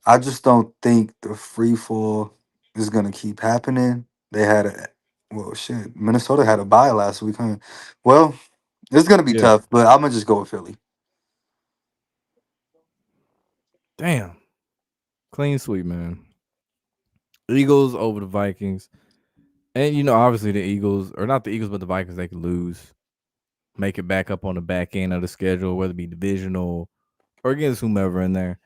[SPEAKER 2] I just don't think the free fall is gonna keep happening. They had a well shit. Minnesota had a bye last week, huh? Well, it's gonna be
[SPEAKER 1] Yeah.
[SPEAKER 2] tough, but I'm gonna just go with Philly.
[SPEAKER 1] Damn. Clean sweep, man. Eagles over the Vikings. And, obviously the Eagles, or not the Eagles, but the Vikings, they could lose, make it back up on the back end of the schedule, whether it be divisional or against whomever in there.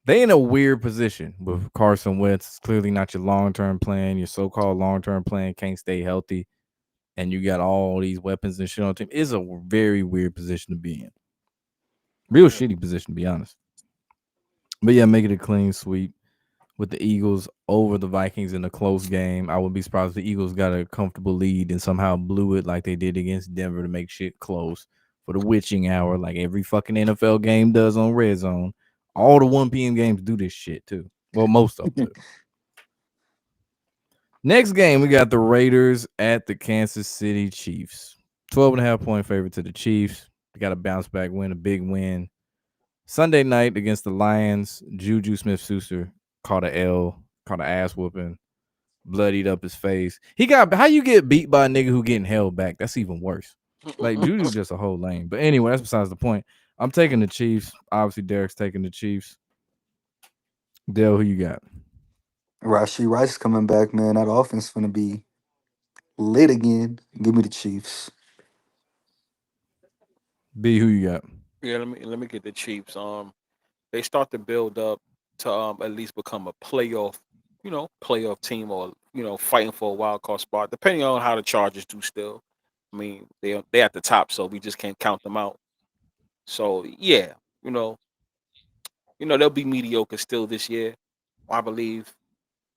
[SPEAKER 1] They in a weird position with Carson Wentz. It's clearly not your long-term plan. Your so-called long-term plan can't stay healthy. And you got all these weapons and shit on the team. It's a very weird position to be in. Real
[SPEAKER 3] Yeah.
[SPEAKER 1] shitty position to be honest. But yeah, make it a clean sweep with the Eagles over the Vikings in a close game. I would be surprised if the Eagles got a comfortable lead and somehow blew it like they did against Denver to make shit close for the witching hour, like every fucking NFL game does on Red Zone. All the 1 p.m. games do this shit too. Well, most of them do. Next game, we got the Raiders at the Kansas City Chiefs. 12.5 point favorite to the Chiefs. They got a bounce back win, a big win. Sunday night against the Lions, Juju Smith-Schuster caught a L, caught an ass whooping, bloodied up his face. He got how you get beat by a nigga who getting held back. That's even worse. Like Juju just a whole lame. But anyway, that's besides the point. I'm taking the Chiefs. Obviously, Derek's taking the Chiefs. Dale, who you got?
[SPEAKER 2] Rashi Rice coming back, man. That offense gonna be lit again. Give me the Chiefs.
[SPEAKER 1] B, who you got?
[SPEAKER 3] Yeah, let me get the Chiefs. They start to build up to at least become a playoff, playoff team, or fighting for a wild card spot, depending on how the Chargers do still. I mean, they at the top, so we just can't count them out. So yeah, you know, they'll be mediocre still this year, I believe,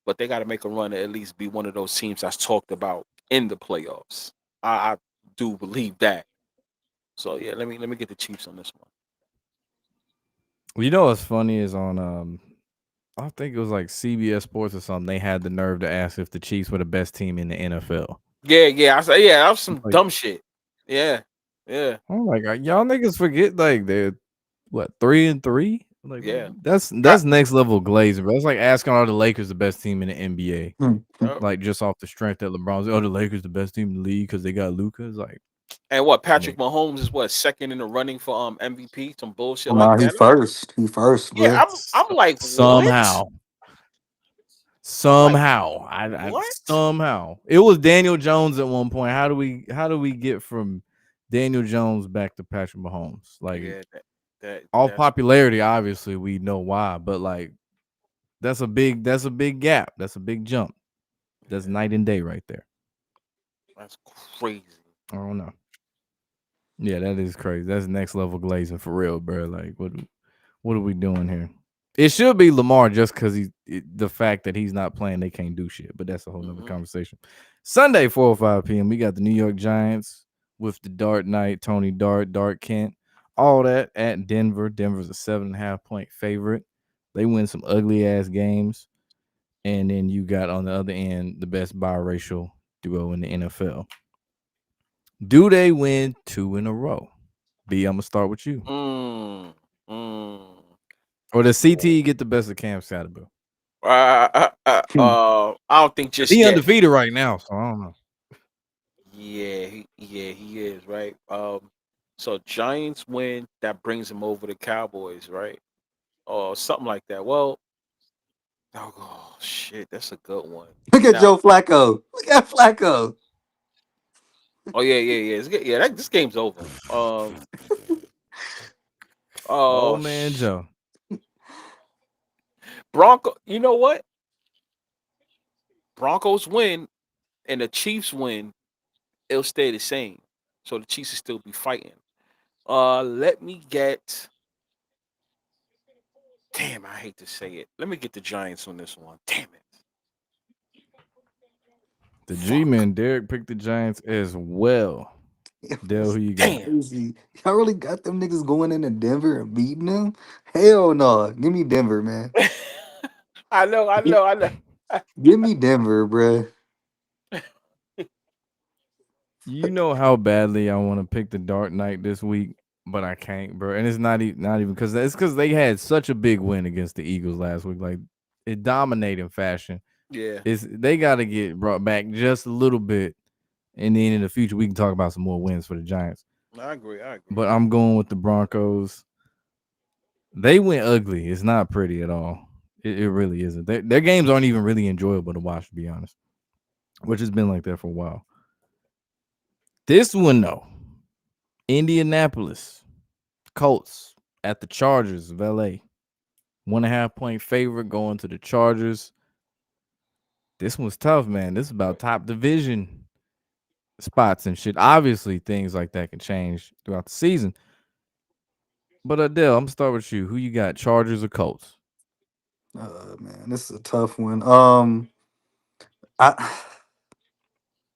[SPEAKER 3] but they got to make a run to at least be one of those teams that's talked about in the playoffs. I do believe that. So yeah, let me get the Chiefs on this one.
[SPEAKER 1] Well, you know what's funny is on I think it was like CBS Sports or something. They had the nerve to ask if the Chiefs were the best team in the NFL.
[SPEAKER 3] Yeah. I say yeah, that was some
[SPEAKER 1] Like,
[SPEAKER 3] dumb shit. Yeah, yeah,
[SPEAKER 1] oh my god, y'all niggas forget like they're what 3-3? Like
[SPEAKER 3] yeah. I,
[SPEAKER 1] that's next level glazing, bro. It's like asking are the Lakers the best team in the NBA,
[SPEAKER 2] Hmm.
[SPEAKER 3] uh,
[SPEAKER 1] like just off the strength that LeBron's. Oh, the Lakers the best team in the league because they got Luca. It's like,
[SPEAKER 3] and what Patrick
[SPEAKER 1] nigga,
[SPEAKER 3] Mahomes is what second in the running for MVP, some bullshit like
[SPEAKER 2] Nah, he
[SPEAKER 3] that.
[SPEAKER 2] first. He first,
[SPEAKER 3] Yeah,
[SPEAKER 2] bro.
[SPEAKER 3] I'm like, what?
[SPEAKER 1] somehow,
[SPEAKER 3] I'm like,
[SPEAKER 1] I
[SPEAKER 3] what?
[SPEAKER 1] somehow it was Daniel Jones at one point. How do we get from Daniel Jones back to Patrick Mahomes? Like
[SPEAKER 3] Yeah, that
[SPEAKER 1] off
[SPEAKER 3] that's
[SPEAKER 1] popularity, obviously we know why, but like that's a big gap. That's a big jump. That's
[SPEAKER 3] yeah,
[SPEAKER 1] night and day right there.
[SPEAKER 3] that's crazy.
[SPEAKER 1] I don't know. Yeah, that is crazy. That's next level glazing for real, bro. Like what are we doing here? It should be Lamar just because the fact that he's not playing, they can't do shit. But that's a whole nother
[SPEAKER 3] Hmm.
[SPEAKER 1] conversation. Sunday, 4:05 p.m. We got the New York Giants with the Dart Knight, Tony Dart, Dart Kent, all that at Denver. Denver's a 7.5 point favorite. They win some ugly ass games. And then you got on the other end the best biracial duo in the NFL. Do they win two in a row? B, I'm gonna start with you.
[SPEAKER 3] Mm, mm.
[SPEAKER 1] Or does CTE get the best of Cam Satterbill?
[SPEAKER 2] Hmm.
[SPEAKER 3] I don't think
[SPEAKER 1] Because
[SPEAKER 3] just
[SPEAKER 1] he
[SPEAKER 3] yet.
[SPEAKER 1] undefeated right now, so I don't know.
[SPEAKER 3] He is right. So Giants win, that brings him over the Cowboys, right? Or something like that. Well, oh shit, that's a good one.
[SPEAKER 2] Look at
[SPEAKER 3] Now,
[SPEAKER 2] Joe Flacco. Look at Flacco.
[SPEAKER 3] oh yeah. This game's over.
[SPEAKER 1] Oh
[SPEAKER 3] Oh
[SPEAKER 1] man, Joe.
[SPEAKER 3] Bronco. You know what? Broncos win and the Chiefs win. It'll stay the same. So the Chiefs will still be fighting. Let me get. Damn, I hate to say it. Let me get the Giants on this one. Damn it.
[SPEAKER 1] The G
[SPEAKER 3] Fuck.
[SPEAKER 1] Man Derek picked the Giants as well. Dale, who
[SPEAKER 2] It's
[SPEAKER 1] you got?
[SPEAKER 3] Damn.
[SPEAKER 2] crazy. Y'all really got them niggas going into Denver and beating them? Hell no. Give me Denver, man.
[SPEAKER 3] I know.
[SPEAKER 2] Give me Denver, bruh.
[SPEAKER 1] You know how badly I want to pick the Dark Knight this week, but I can't, bro. And it's not even because it's because they had such a big win against the Eagles last week, like it dominating fashion.
[SPEAKER 3] Yeah,
[SPEAKER 1] It's they got to get brought back just a little bit, and then in the future we can talk about some more wins for the Giants.
[SPEAKER 3] I agree. I agree.
[SPEAKER 1] But I'm going with the Broncos. They went ugly. It's not pretty at all. It really isn't. Their games aren't even really enjoyable to watch, to be honest. Which has been like that for a while. This one though, Indianapolis Colts at the Chargers of LA. 1.5 point favorite going to the Chargers. This one's tough, man. This is about top division spots and shit. Obviously, things like that can change throughout the season. But Adele, I'm gonna start with you. Who you got? Chargers or Colts?
[SPEAKER 2] Man, this is a tough one. I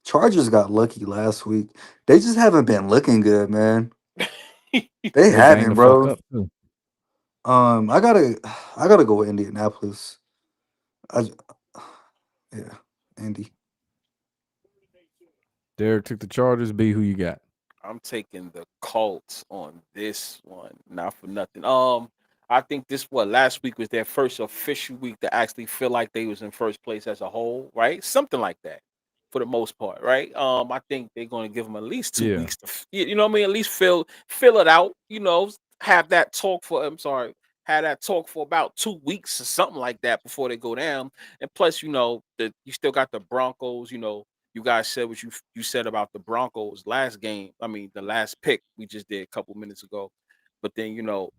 [SPEAKER 2] Chargers got lucky last week. They just haven't been looking good, man. They
[SPEAKER 1] They banged
[SPEAKER 2] haven't,
[SPEAKER 1] the fuck
[SPEAKER 2] bro.
[SPEAKER 1] up too.
[SPEAKER 2] I gotta, I gotta go with Indianapolis. I, yeah, Indy.
[SPEAKER 1] Derek took the Chargers. B, who you got?
[SPEAKER 3] I'm taking the Colts on this one, not for nothing. I think this what last week was their first official week to actually feel like they was in first place as a whole, right? Something like that, for the most part, right? I think they're going to give them at least two
[SPEAKER 1] Yeah.
[SPEAKER 3] weeks to, you know what I mean? At least fill it out, have that talk for. I'm sorry, have that talk for about 2 weeks or something like that before they go down. And plus, that you still got the Broncos, you guys said what you said about the Broncos last game. I mean, the last pick we just did a couple minutes ago. But then you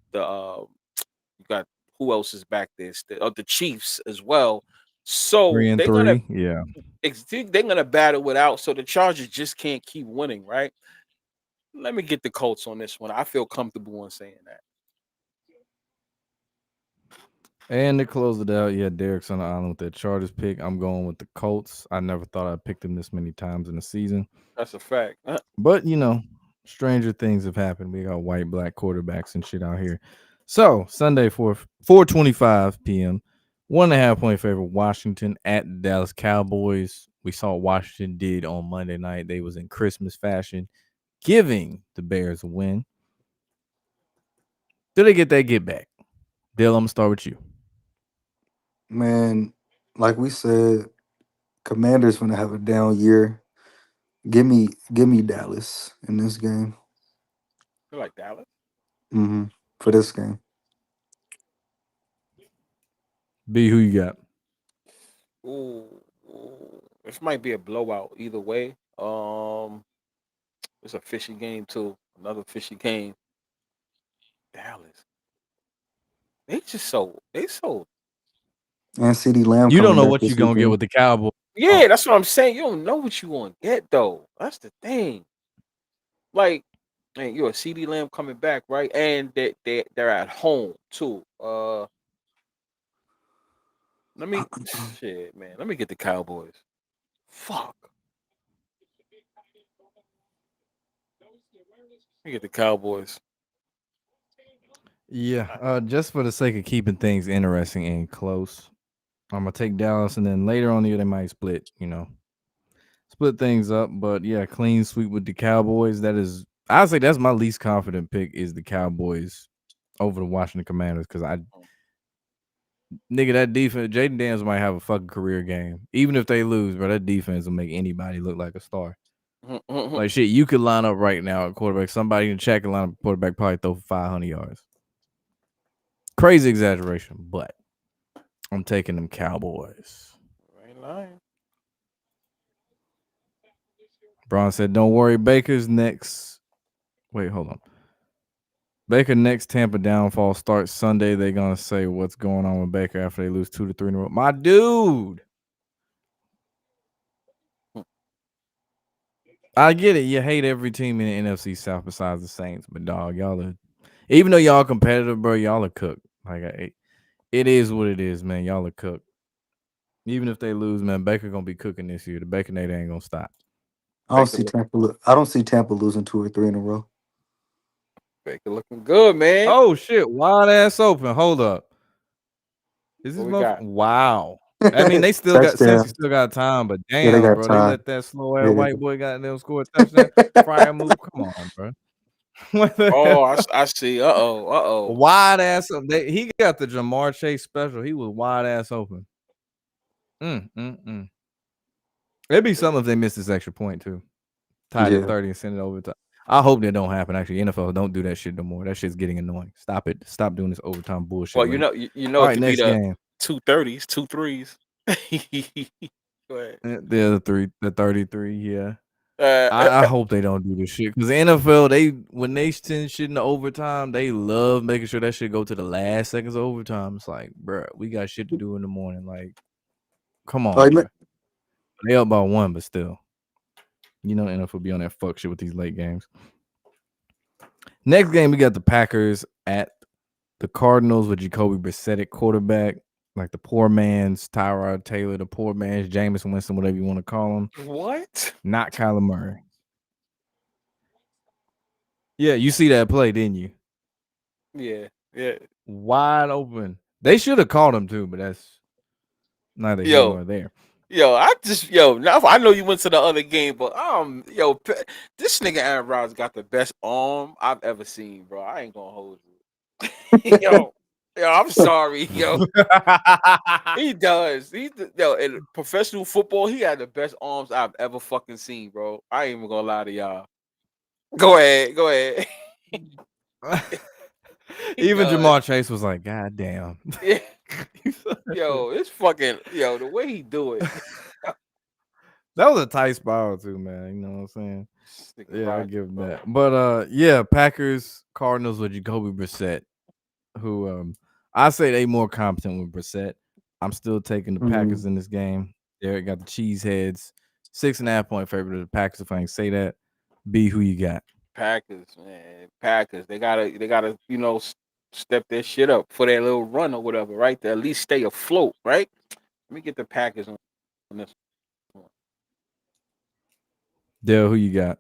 [SPEAKER 3] got who else is back there? The Chiefs as well.
[SPEAKER 1] Three
[SPEAKER 3] So
[SPEAKER 1] and three. Yeah.
[SPEAKER 3] they're gonna battle it out. So the Chargers just can't keep winning, right? Let me get the Colts on this one. I feel comfortable in saying that.
[SPEAKER 1] And to close it out, yeah, Derek's on the island with that Chargers pick. I'm going with the Colts. I never thought I'd picked them this many times in the season.
[SPEAKER 3] That's a fact.
[SPEAKER 1] But stranger things have happened. We got white, black quarterbacks and shit out here. So Sunday 4:25 p.m. 1.5 point favorite Washington at the Dallas Cowboys. We saw what Washington did on Monday night. They was in Christmas fashion, giving the Bears a win. Do they get that get back? Dale, I'm gonna start with you.
[SPEAKER 2] Man, like we said, Commanders gonna have a down year. Give me Dallas in this game.
[SPEAKER 3] I like Dallas.
[SPEAKER 2] hmm For this game,
[SPEAKER 1] B, who you got?
[SPEAKER 3] Ooh, this might be a blowout either way. It's a fishy game too. Another fishy game. Dallas. They so
[SPEAKER 2] and CD Lamb
[SPEAKER 1] You don't
[SPEAKER 2] coming
[SPEAKER 1] know
[SPEAKER 2] back
[SPEAKER 1] what
[SPEAKER 2] this
[SPEAKER 1] you're gonna get
[SPEAKER 2] weekend.
[SPEAKER 1] with the Cowboys.
[SPEAKER 3] yeah, that's what I'm saying. You don't know what you gonna get though. That's the thing. Like, man, you're a CD Lamb coming back, right? And they're at home too. Let me shit, man. Let me get the Cowboys. Fuck. Let me get the Cowboys.
[SPEAKER 1] Yeah, just for the sake of keeping things interesting and close, I'm gonna take Dallas, and then later on the year they might split. Split things up. But yeah, clean sweep with the Cowboys. That is, I'd say that's my least confident pick is the Cowboys over the Washington Commanders because nigga, that defense, Jaden Daniels might have a fucking career game. Even if they lose, bro, that defense will make anybody look like a star. Like shit, you could line up right now at quarterback. Somebody in the chat can line up a quarterback, probably throw for 500 yards. Crazy exaggeration, but I'm taking them Cowboys.
[SPEAKER 3] Ain't lying.
[SPEAKER 1] Braun said, "Don't worry, Baker's next." Wait, hold on. Baker next Tampa downfall starts Sunday. They're gonna say what's going on with Baker after they lose 2 to 3 in a row. My dude, I get it. You hate every team in the NFC South besides the Saints, but dog, y'all are. Even though y'all competitive, bro, y'all are cooked. Like it is what it is, man. Y'all are cooked. Even if they lose, man, Baker gonna be cooking this year. The Baconator ain't gonna stop.
[SPEAKER 3] Baker look,
[SPEAKER 2] I don't see Tampa losing 2 or 3 in a row.
[SPEAKER 3] Baker looking good, man.
[SPEAKER 1] Oh shit, wide ass open. Hold up. Is this
[SPEAKER 3] What we
[SPEAKER 1] motherfucker?
[SPEAKER 3] got?
[SPEAKER 1] Wow. I mean, they still got Cincy
[SPEAKER 2] Touchdown.
[SPEAKER 1] still got time, but
[SPEAKER 2] Yeah, they
[SPEAKER 1] damn,
[SPEAKER 2] got
[SPEAKER 1] bro, they
[SPEAKER 2] time.
[SPEAKER 1] let that slow ass
[SPEAKER 2] Yeah.
[SPEAKER 1] white boy goddamn score a touchdown. Fryer move. Come on, bro. What the
[SPEAKER 3] Oh,
[SPEAKER 1] hell?
[SPEAKER 3] I see. Uh oh.
[SPEAKER 1] Wide ass. He got the Jamar Chase special. He was wide ass open. It'd be something if they missed this extra point too. Tied at
[SPEAKER 2] Yeah.
[SPEAKER 1] 30 and send it over to. I hope that don't happen. Actually, NFL don't do that shit no more. That shit's getting annoying. Stop it. Stop doing this overtime bullshit.
[SPEAKER 3] Well,
[SPEAKER 1] League.
[SPEAKER 3] you know
[SPEAKER 1] All
[SPEAKER 3] it
[SPEAKER 1] right,
[SPEAKER 3] to be
[SPEAKER 1] next
[SPEAKER 3] the
[SPEAKER 1] game.
[SPEAKER 3] 230s, two threes. Go ahead.
[SPEAKER 1] The other three, the 33. Yeah.
[SPEAKER 3] Uh,
[SPEAKER 1] I hope they don't do this shit because the NFL, when they send shit in the overtime, they love making sure that shit go to the last seconds of overtime. It's like, bro, we got shit to do in the morning. Like, come on,
[SPEAKER 2] Like,
[SPEAKER 1] bro. They up by one, but still, NFL be on that fuck shit with these late games. Next game, we got the Packers at the Cardinals with Jacoby Brissett at quarterback, like the poor man's Tyrod Taylor, the poor man's Jameis Winston, whatever you want to call him.
[SPEAKER 3] What?
[SPEAKER 1] Not Kyler Murray. Yeah, you see that play, didn't you?
[SPEAKER 3] Yeah, yeah.
[SPEAKER 1] Wide open. They should have called him too, but that's neither here
[SPEAKER 3] Yo,
[SPEAKER 1] nor there.
[SPEAKER 3] Now I know you went to the other game, but this nigga Aaron Rodgers got the best arm I've ever seen, bro. I ain't gonna hold you. I'm sorry, he does. In professional football, he had the best arms I've ever fucking seen, bro. I ain't even gonna lie to y'all. Go ahead. He
[SPEAKER 1] Even
[SPEAKER 3] does.
[SPEAKER 1] Jamar Chase was like, God damn.
[SPEAKER 3] Yeah. It's fucking the way he do it.
[SPEAKER 1] That was a tight spiral too, man. You know what I'm saying?
[SPEAKER 3] This nigga
[SPEAKER 1] Yeah, I
[SPEAKER 3] Rodgers,
[SPEAKER 1] give him
[SPEAKER 3] bro.
[SPEAKER 1] that. But yeah, Packers, Cardinals with Jacoby Brissett, who I say they more competent with Brissett. I'm still taking the Packers
[SPEAKER 2] Mhm.
[SPEAKER 1] in this game. Derek got the cheese heads. 6.5 point favorite of the Packers, if I can say that. B, who you got?
[SPEAKER 3] Packers, man. Packers. They gotta, step their shit up for their little run or whatever, right? To at least stay afloat, right? Let me get the Packers on this one.
[SPEAKER 1] Dale, who you got?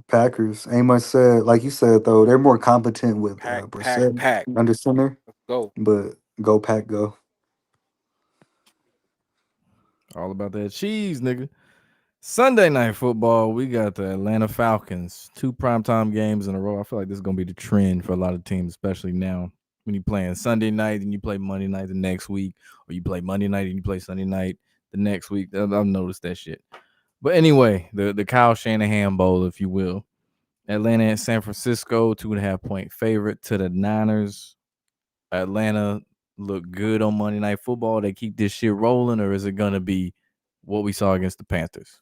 [SPEAKER 2] Packers. Amos said, like you said though, they're more competent with Brissett
[SPEAKER 3] Pack.
[SPEAKER 2] under center,
[SPEAKER 3] Let's go.
[SPEAKER 2] but go Pack, go.
[SPEAKER 1] All about that cheese, nigga. Sunday night football, we got the Atlanta Falcons. 2 primetime games in a row. I feel like this is gonna be the trend for a lot of teams, especially now when you playing Sunday night and you play Monday night the next week, or you play Monday night and you play Sunday night the next week. I've noticed that shit. But anyway, the Kyle Shanahan Bowl, if you will. Atlanta and San Francisco, 2.5 point favorite to the Niners. Atlanta look good on Monday Night Football. They keep this shit rolling, or is it gonna be what we saw against the Panthers?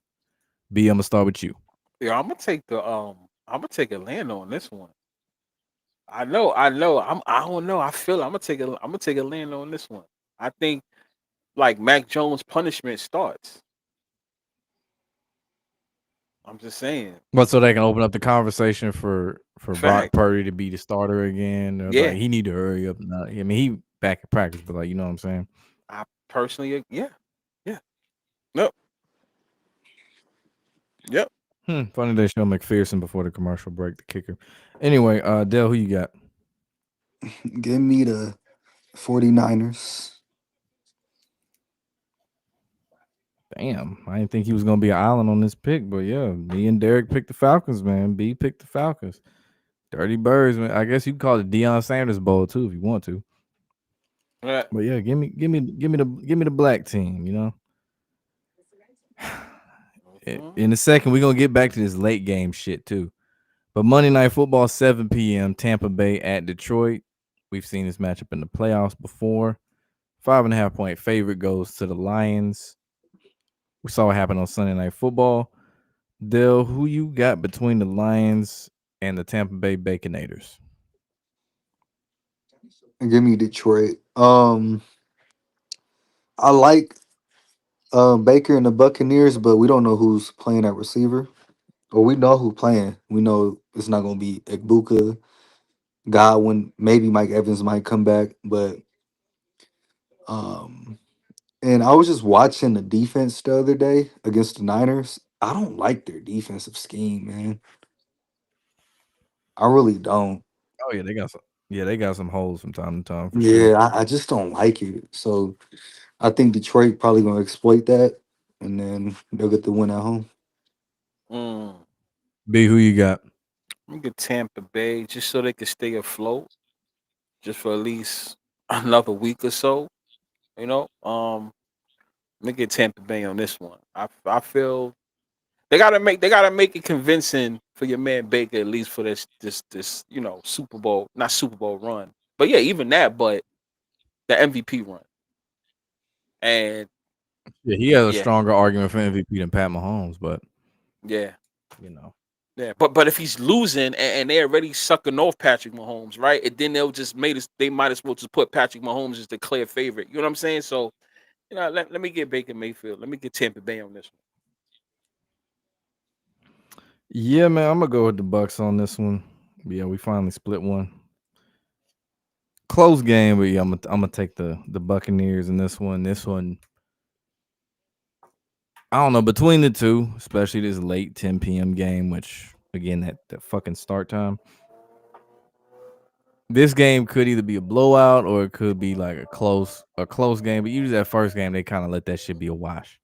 [SPEAKER 1] B, I'm gonna start with you.
[SPEAKER 3] Yeah, I'm gonna take Atlanta on this one. I know. I don't know. I feel it. I'm gonna take Atlanta on this one. I think like Mac Jones' punishment starts. I'm just saying.
[SPEAKER 1] But so they can open up the conversation for Brock
[SPEAKER 3] Fact.
[SPEAKER 1] Purdy to be the starter again. Or like
[SPEAKER 3] Yeah.
[SPEAKER 1] he need to hurry up. I mean, he back at practice, but like you know what I'm saying.
[SPEAKER 3] I personally, yeah. Yeah. Yep. Yep.
[SPEAKER 1] Funny they show McPherson before the commercial break, the kicker. Anyway, Dale, who you got?
[SPEAKER 2] Give me the 49ers.
[SPEAKER 1] Damn, I didn't think he was gonna be an island on this pick, but yeah, me and Derek picked the Falcons, man. B picked the Falcons. Dirty Birds, man. I guess you can call it Deion Sanders Bowl too if you want to.
[SPEAKER 3] Uh,
[SPEAKER 1] But yeah, give me the black team. You know,
[SPEAKER 3] mhm.
[SPEAKER 1] in a second we're gonna get back to this late game shit too. But Monday Night Football, 7 p.m. Tampa Bay at Detroit. We've seen this matchup in the playoffs before. 5.5 point favorite goes to the Lions. We saw what happened on Sunday Night Football. Dale, who you got between the Lions and the Tampa Bay Baconators?
[SPEAKER 2] Give me Detroit. I like Baker and the Buccaneers, but we don't know who's playing at receiver. Or we know who playing. We know it's not gonna be Ekbuka, Godwin, maybe Mike Evans might come back, but um and I was just watching the defense the other day against the Niners. I don't like their defensive scheme, man. I really don't.
[SPEAKER 1] Oh yeah, they got some. Yeah, they got some holes from time to time for sure.
[SPEAKER 2] Yeah, I just don't like it. So I think Detroit probably gonna exploit that, and then they'll get the win at home.
[SPEAKER 3] Mm.
[SPEAKER 1] B, who you got?
[SPEAKER 3] Let me get Tampa Bay just so they can stay afloat, just for at least another week or so. You know, let me get Tampa Bay on this one. I feel they gotta make it convincing for your man Baker at least for this Super Bowl, not Super Bowl run, but yeah, even that, but the MVP run. And
[SPEAKER 1] Yeah, he has a
[SPEAKER 3] yeah,
[SPEAKER 1] stronger argument for MVP than Pat Mahomes, but
[SPEAKER 3] yeah,
[SPEAKER 1] you know.
[SPEAKER 3] yeah. But if he's losing and they're already sucking off Patrick Mahomes, right? And then they might as well just put Patrick Mahomes as the clear favorite. You know what I'm saying? So let me get Baker Mayfield. Let me get Tampa Bay on this
[SPEAKER 1] Yeah, man, I'm gonna go with the Bucks on this one. Yeah, we finally split one. Close game, but yeah, I'm gonna take the Buccaneers in this one. This one, I don't know, between the two, especially this late 10 p.m. game, which again that fucking start time. This game could either be a blowout or it could be like a close game. But usually that first game they kind of let that shit be a wash.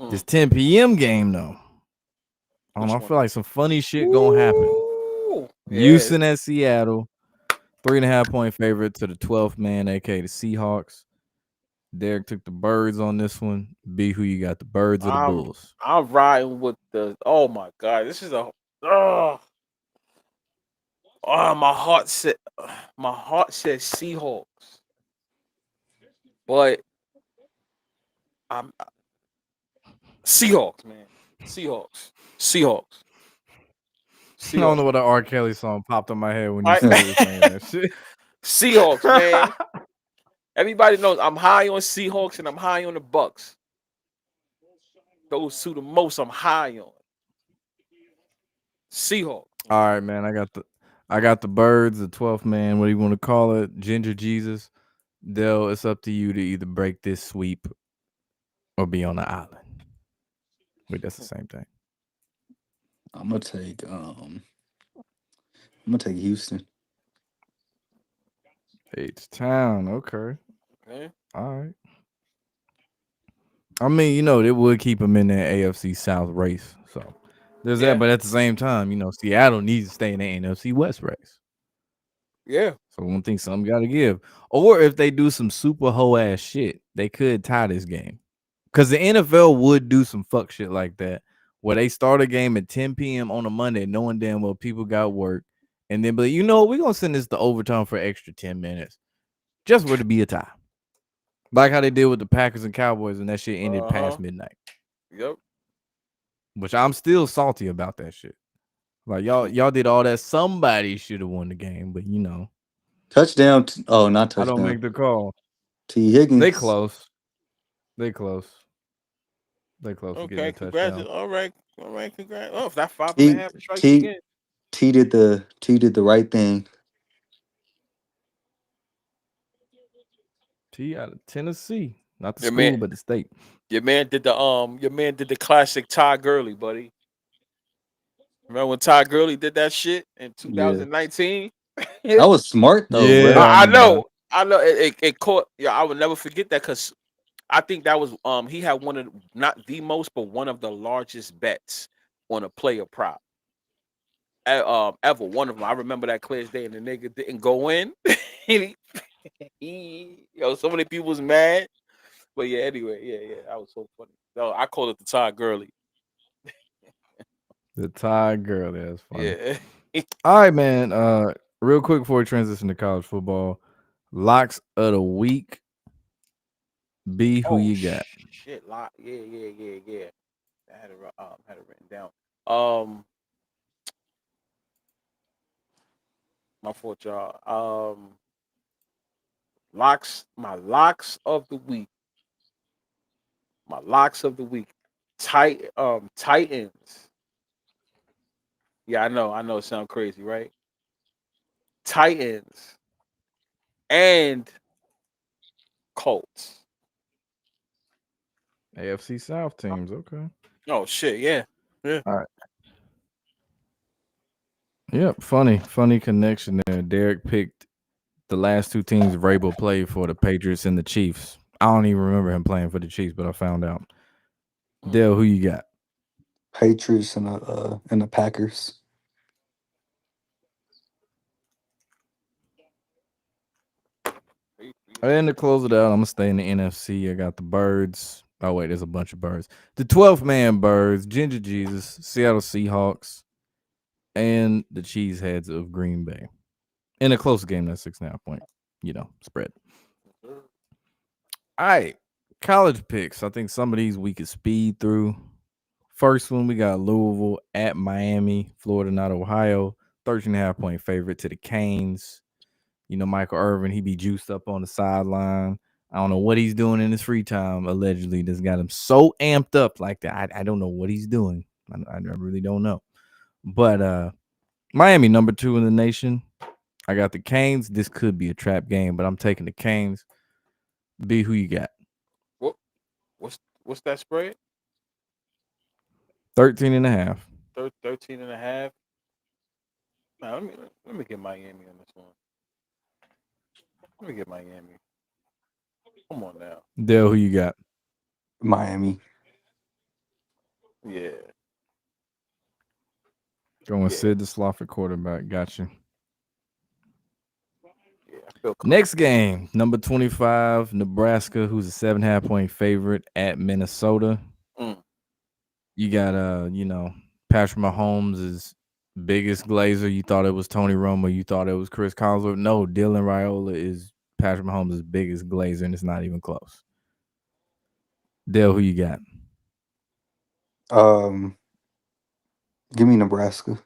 [SPEAKER 1] This
[SPEAKER 3] Mm.
[SPEAKER 1] 10 p.m. game though, I don't know.
[SPEAKER 3] Which
[SPEAKER 1] I
[SPEAKER 3] one?
[SPEAKER 1] feel like some funny shit gonna happen.
[SPEAKER 3] Ooh, yeah.
[SPEAKER 1] Houston at Seattle, 3.5 point favorite to the 12th man, aka the Seahawks. Derek took the birds on this one. B, who you got? The birds or the
[SPEAKER 3] I'm
[SPEAKER 1] bulls?
[SPEAKER 3] I'm riding with the. Oh my god, this is a. Oh, my heart said. My heart says Seahawks, but I'm Seahawks, man. Seahawks. Seahawks.
[SPEAKER 1] I don't know
[SPEAKER 3] Seahawks.
[SPEAKER 1] what the R. Kelly song popped in my head when you
[SPEAKER 3] Right?
[SPEAKER 1] started saying that shit.
[SPEAKER 3] Seahawks, man. Everybody knows I'm high on Seahawks and I'm high on the Bucks. Those two the most I'm high on. Seahawks,
[SPEAKER 1] All
[SPEAKER 3] man.
[SPEAKER 1] right, man. I got the birds, the 12th man. What do you want to call it? Ginger Jesus. Dell, it's up to you to either break this sweep or be on the island. Wait, that's the same thing.
[SPEAKER 2] I'm gonna take I'm gonna take Houston.
[SPEAKER 1] H-Town. Okay.
[SPEAKER 3] Okay.
[SPEAKER 1] All right. I mean, they would keep him in that AFC South race. So there's that.
[SPEAKER 3] Yeah.
[SPEAKER 1] But at the same time, Seattle needs to stay in the NFC West race.
[SPEAKER 3] Yeah.
[SPEAKER 1] So one thing some got to give. Or if they do some super hoe ass shit, they could tie this game. Because the NFL would do some fuck shit like that, where they start a game at 10 p.m. on a Monday, knowing damn well people got work, and then but we're gonna send this to overtime for extra 10 minutes, just for it to be a tie, like how they did with the Packers and Cowboys, and that shit ended
[SPEAKER 3] Uh-huh.
[SPEAKER 1] past midnight.
[SPEAKER 3] Yep.
[SPEAKER 1] Which I'm still salty about that shit. Like y'all did all that. Somebody should have won the game, but
[SPEAKER 2] Touchdown. Oh, not
[SPEAKER 1] I don't
[SPEAKER 2] touchdown.
[SPEAKER 1] make the call.
[SPEAKER 2] T.
[SPEAKER 1] They
[SPEAKER 2] Higgins.
[SPEAKER 1] close. They close. They close to getting
[SPEAKER 3] Okay.
[SPEAKER 1] a
[SPEAKER 3] Congrats.
[SPEAKER 1] touchdown.
[SPEAKER 3] All right. All right. Congrats. Oh, if that five and a
[SPEAKER 2] T.
[SPEAKER 3] half strikes
[SPEAKER 2] T.
[SPEAKER 3] again.
[SPEAKER 2] T did the right thing.
[SPEAKER 1] T out of Tennessee, not the
[SPEAKER 3] Your man,
[SPEAKER 1] school, but the state.
[SPEAKER 3] your man did the classic Ty Gurley, buddy. Remember when Ty Gurley did that shit in
[SPEAKER 2] Yeah,
[SPEAKER 3] 2019?
[SPEAKER 2] that was smart though,
[SPEAKER 1] Yeah,
[SPEAKER 2] bro.
[SPEAKER 1] I
[SPEAKER 3] I
[SPEAKER 1] remember.
[SPEAKER 3] know. I know it caught. Yeah, I would never forget that because I think that was he had one of not the most, but one of the largest bets on a player prop ever. One of them. I remember that clear as day, and the nigga didn't go in. So many people was mad. But yeah, anyway, yeah, that was so funny. No, I called it the Todd Gurley.
[SPEAKER 1] The Ty girl, that's funny.
[SPEAKER 3] Yeah.
[SPEAKER 1] All right, man. Real quick before we transition to college football, locks of the week. B, who
[SPEAKER 3] Oh
[SPEAKER 1] you got?
[SPEAKER 3] shit, lot. Yeah. I had it written down. Um, my fault, y'all. My locks of the week. My locks of the week. Titans. Yeah, I know it sounds crazy, right? Titans and Colts.
[SPEAKER 1] AFC South teams. Okay.
[SPEAKER 3] Oh shit, yeah. Yeah.
[SPEAKER 1] All right. Yep. Funny connection there. Derek picked the last two teams Vrabel played for, the Patriots and the Chiefs. I don't even remember him playing for the Chiefs, but I found out.
[SPEAKER 3] Mm.
[SPEAKER 1] Dale, who you got?
[SPEAKER 2] Patriots and the Packers.
[SPEAKER 1] And to close it out, I'm gonna stay in the NFC. I got the Birds. Oh wait, there's a bunch of birds. The 12th man Birds, Ginger Jesus, Seattle Seahawks, and the Cheeseheads of Green Bay. In a close game, that's 6.5 point, spread. All right, college picks. I think some of these we could speed through. First one, we got Louisville at Miami, Florida, not Ohio. 13.5 point favorite to the Canes. Michael Irvin, he be juiced up on the sideline. I don't know what he's doing in his free time, allegedly. That's got him so amped up like that. I don't know what he's doing. I really don't know. But Miami, number 2 in the nation. I got the Canes. This could be a trap game, but I'm taking the Canes. B, who you got?
[SPEAKER 3] What what's that spread?
[SPEAKER 1] 13 and a half.
[SPEAKER 3] 13 and a half. Nah, let me get Miami on this one. Let me get Miami. Come on now.
[SPEAKER 1] Dale, who you got?
[SPEAKER 2] Miami.
[SPEAKER 3] Yeah.
[SPEAKER 1] Going
[SPEAKER 3] Yeah.
[SPEAKER 1] Sid the Sloth at quarterback. Got you.
[SPEAKER 3] Yeah. I feel
[SPEAKER 1] Next
[SPEAKER 3] comfortable.
[SPEAKER 1] game, number 25, Nebraska, who's a 7.5 point favorite at Minnesota.
[SPEAKER 3] Mm.
[SPEAKER 1] You got Patrick Mahomes is biggest glazer. You thought it was Tony Romo, you thought it was Chris Collinsworth. No, Dylan Raiola is Patrick Mahomes' biggest glazer, and it's not even close. Dale, who you got?
[SPEAKER 2] Um, Give me Nebraska.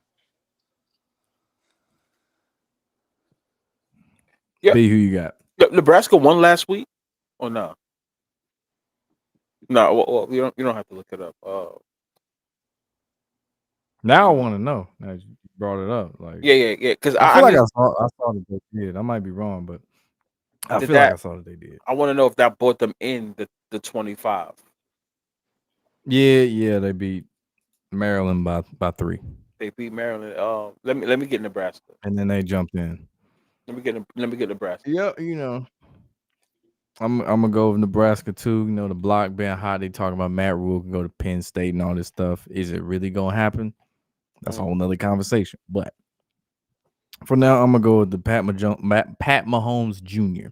[SPEAKER 3] Yep.
[SPEAKER 1] B, who you got?
[SPEAKER 3] Yep. Nebraska won last week. Or no? No. Well, you don't have to look it up.
[SPEAKER 1] Now I
[SPEAKER 3] Mm.
[SPEAKER 1] want to know. Now you brought it up. Like
[SPEAKER 3] Yeah. Because
[SPEAKER 1] I
[SPEAKER 3] I
[SPEAKER 1] feel like
[SPEAKER 3] need
[SPEAKER 1] I saw that they did. I might be wrong, but I
[SPEAKER 3] did
[SPEAKER 1] feel like I
[SPEAKER 3] that.
[SPEAKER 1] saw that they did.
[SPEAKER 3] I want to know if that brought them in the 25.
[SPEAKER 1] Yeah, they beat Maryland by 3,
[SPEAKER 3] They beat Maryland. Let me get Nebraska.
[SPEAKER 1] and then they jumped in.
[SPEAKER 3] Let me get Nebraska.
[SPEAKER 1] Yeah, I'm gonna go with Nebraska too. The block being hot. They talking about Matt Rule can go to Penn State and all this stuff. Is it really gonna happen? That's a
[SPEAKER 3] Mm.
[SPEAKER 1] whole nother conversation. But for now, I'm gonna go with the Pat Mahomes Jr.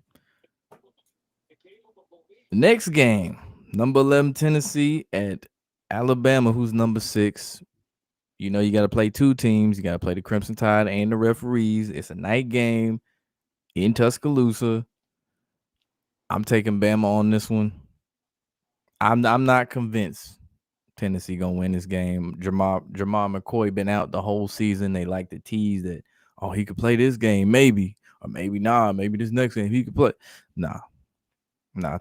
[SPEAKER 1] The next game, number 11 Tennessee at Alabama, who's number 6. You got to play two teams. You got to play the Crimson Tide and the referees. It's a night game in Tuscaloosa. I'm taking Bama on this one. I'm not convinced Tennessee gonna win this game. Jamal McCoy been out the whole season. They like to tease that, oh, he could play this game, maybe, or maybe not. Maybe this next game he could play. Nah.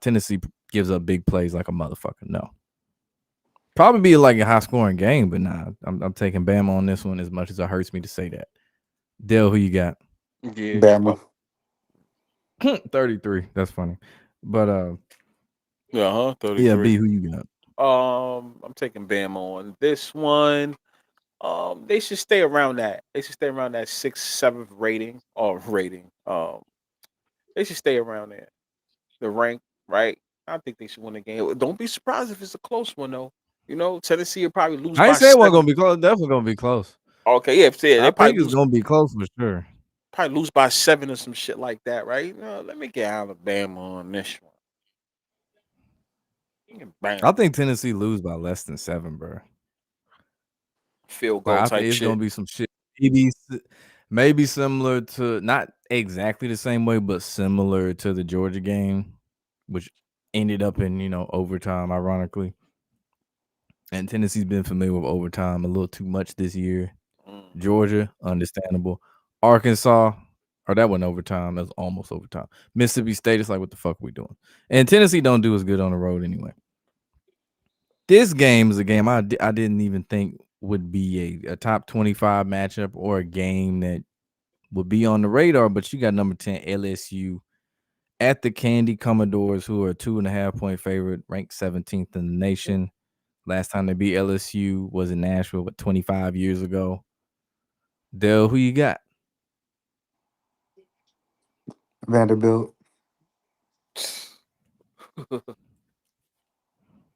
[SPEAKER 1] Tennessee gives up big plays like a motherfucker. No, probably be like a high scoring game, but nah. I'm taking Bama on this one as much as it hurts me to say that. Dale, who you got?
[SPEAKER 3] Yeah.
[SPEAKER 2] Bama.
[SPEAKER 1] 33. That's funny, but
[SPEAKER 3] Yeah. Huh.
[SPEAKER 1] yeah.
[SPEAKER 3] 33.
[SPEAKER 1] B, who you got?
[SPEAKER 3] I'm taking Bama on this one. They should stay around that. They should stay around that 6th, 7th rating or rating. They should stay around there. The rank, right? I think they should win the game. Don't be surprised if it's a close one though. Tennessee will probably lose
[SPEAKER 1] I ain't
[SPEAKER 3] by
[SPEAKER 1] say it wasn't gonna
[SPEAKER 3] 7.
[SPEAKER 1] be close. Definitely gonna be close.
[SPEAKER 3] Okay, yeah, they
[SPEAKER 1] I think it's gonna be close for sure.
[SPEAKER 3] probably lose by 7 or some shit like that, right? Let me get Alabama on this one.
[SPEAKER 1] I
[SPEAKER 3] Bam,
[SPEAKER 1] think Tennessee lose by less than 7, bro.
[SPEAKER 3] field
[SPEAKER 1] Like
[SPEAKER 3] goal
[SPEAKER 1] I think
[SPEAKER 3] type
[SPEAKER 1] it's gonna
[SPEAKER 3] shit.
[SPEAKER 1] be some shit. Maybe similar to not exactly the same way, but similar to the Georgia game, which ended up in overtime, ironically. And Tennessee's been familiar with overtime a little too much this year.
[SPEAKER 3] Mm.
[SPEAKER 1] Georgia, understandable. Arkansas, or that wasn't overtime. That was almost overtime. Mississippi State is like, what the fuck are we doing? And Tennessee don't do as good on the road anyway. This game is a game I didn't even think would be a top 25 matchup or a game that would be on the radar, but you got number 10 LSU at the Candy Commodores, who are a 2.5 point favorite, ranked 17th in the nation. Last time they beat LSU was in Nashville, but 25 years ago. Dell, who you got?
[SPEAKER 2] Vanderbilt.
[SPEAKER 3] A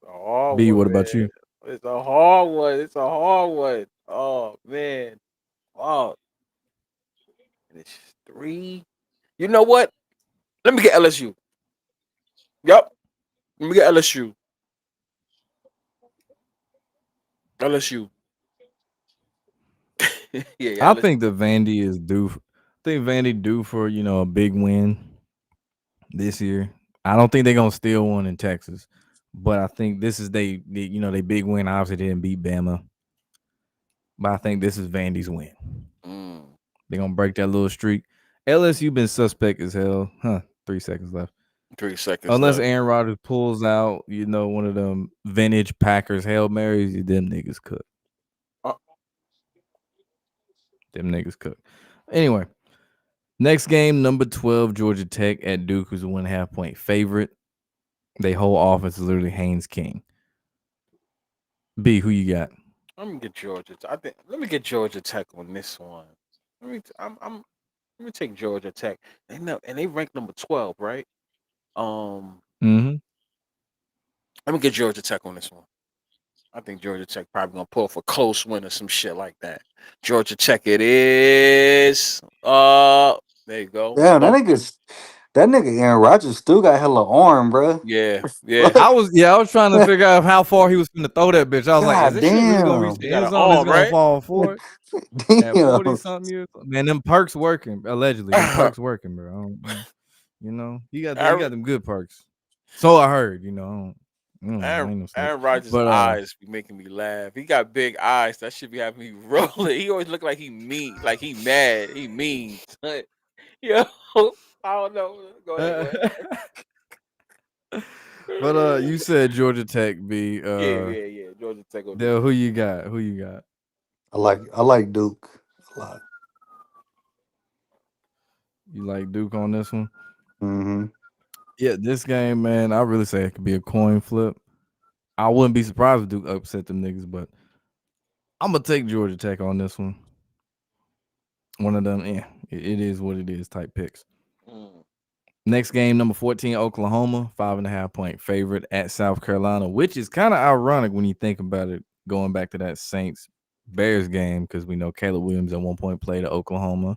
[SPEAKER 3] hard
[SPEAKER 1] B,
[SPEAKER 3] one,
[SPEAKER 1] what about
[SPEAKER 3] man.
[SPEAKER 1] you?
[SPEAKER 3] It's a hard one. It's a hard one. Oh man. Oh, and it's 3. You know what? Let me get LSU. Yep. Let me get LSU. LSU. Yeah,
[SPEAKER 1] I
[SPEAKER 3] LSU.
[SPEAKER 1] think that Vandy is due. I think Vandy due for a big win this year. I don't think they're gonna steal one in Texas, but I think this is they big win. Obviously, they didn't beat Bama, but I think this is Vandy's win.
[SPEAKER 3] Mm,
[SPEAKER 1] They're gonna break that little streak. LSU been suspect as hell. 3 seconds left.
[SPEAKER 3] 3 seconds
[SPEAKER 1] Unless
[SPEAKER 3] left.
[SPEAKER 1] Aaron Rodgers pulls out, one of them vintage Packers Hail Marys, them niggas cook.
[SPEAKER 3] Uh,
[SPEAKER 1] Them niggas cook. Anyway, Next game, number 12, Georgia Tech at Duke, who's a 1.5 point favorite. They whole offense is literally Haynes King. B, who you got?
[SPEAKER 3] Let me get Georgia. I think. Let me get Georgia Tech on this one. I'm. Let me take Georgia Tech. They know, and they rank number 12, right? Um.
[SPEAKER 1] Mm-hmm.
[SPEAKER 3] Let me get Georgia Tech on this one. I think Georgia Tech probably gonna pull for close win or some shit like that. Georgia Tech it is. There you go.
[SPEAKER 2] Damn,
[SPEAKER 3] Bump.
[SPEAKER 2] that nigga Aaron Rodgers still got hella arm, bro.
[SPEAKER 3] Yeah, yeah.
[SPEAKER 2] Fuck.
[SPEAKER 1] I was trying to figure out how far he was going to throw that bitch. I was like, is
[SPEAKER 2] God
[SPEAKER 1] this shit really going to reach
[SPEAKER 2] damn.
[SPEAKER 1] the
[SPEAKER 3] He got
[SPEAKER 1] end
[SPEAKER 3] an
[SPEAKER 1] zone? Is it
[SPEAKER 3] arm,
[SPEAKER 1] going to
[SPEAKER 3] right?
[SPEAKER 1] fall forward at 40
[SPEAKER 2] Damn.
[SPEAKER 1] something years? Man, them perks working. Allegedly, them perks working, bro. I don't know. You know, he
[SPEAKER 3] Aaron,
[SPEAKER 1] got them good perks. So I heard. You know, I don't know. I
[SPEAKER 3] Aaron,
[SPEAKER 1] ain't no snitch,
[SPEAKER 3] Aaron Rodgers'
[SPEAKER 1] but
[SPEAKER 3] eyes be making me laugh. He got big eyes. That should be having me rolling. He always look like he mean, like he mad. He mean. Yo, I don't know. Go ahead, go
[SPEAKER 1] but
[SPEAKER 3] ahead.
[SPEAKER 1] you said Georgia Tech be
[SPEAKER 3] Yeah, yeah, yeah. Georgia Tech on this
[SPEAKER 1] Dale,
[SPEAKER 3] one.
[SPEAKER 1] who you got? Who you got?
[SPEAKER 2] I like Duke a lot.
[SPEAKER 1] You like Duke on this one?
[SPEAKER 2] Mm-hmm.
[SPEAKER 1] Yeah, this game, man, I really say it could be a coin flip. I wouldn't be surprised if Duke upset them niggas, but I'm gonna take Georgia Tech on this one. One of them, yeah, it is what it is type picks.
[SPEAKER 3] Mm,
[SPEAKER 1] Next game, number 14, Oklahoma, 5.5 point favorite at South Carolina, which is kind of ironic when you think about it, going back to that Saints Bears game, because we know Caleb Williams at one point played at Oklahoma.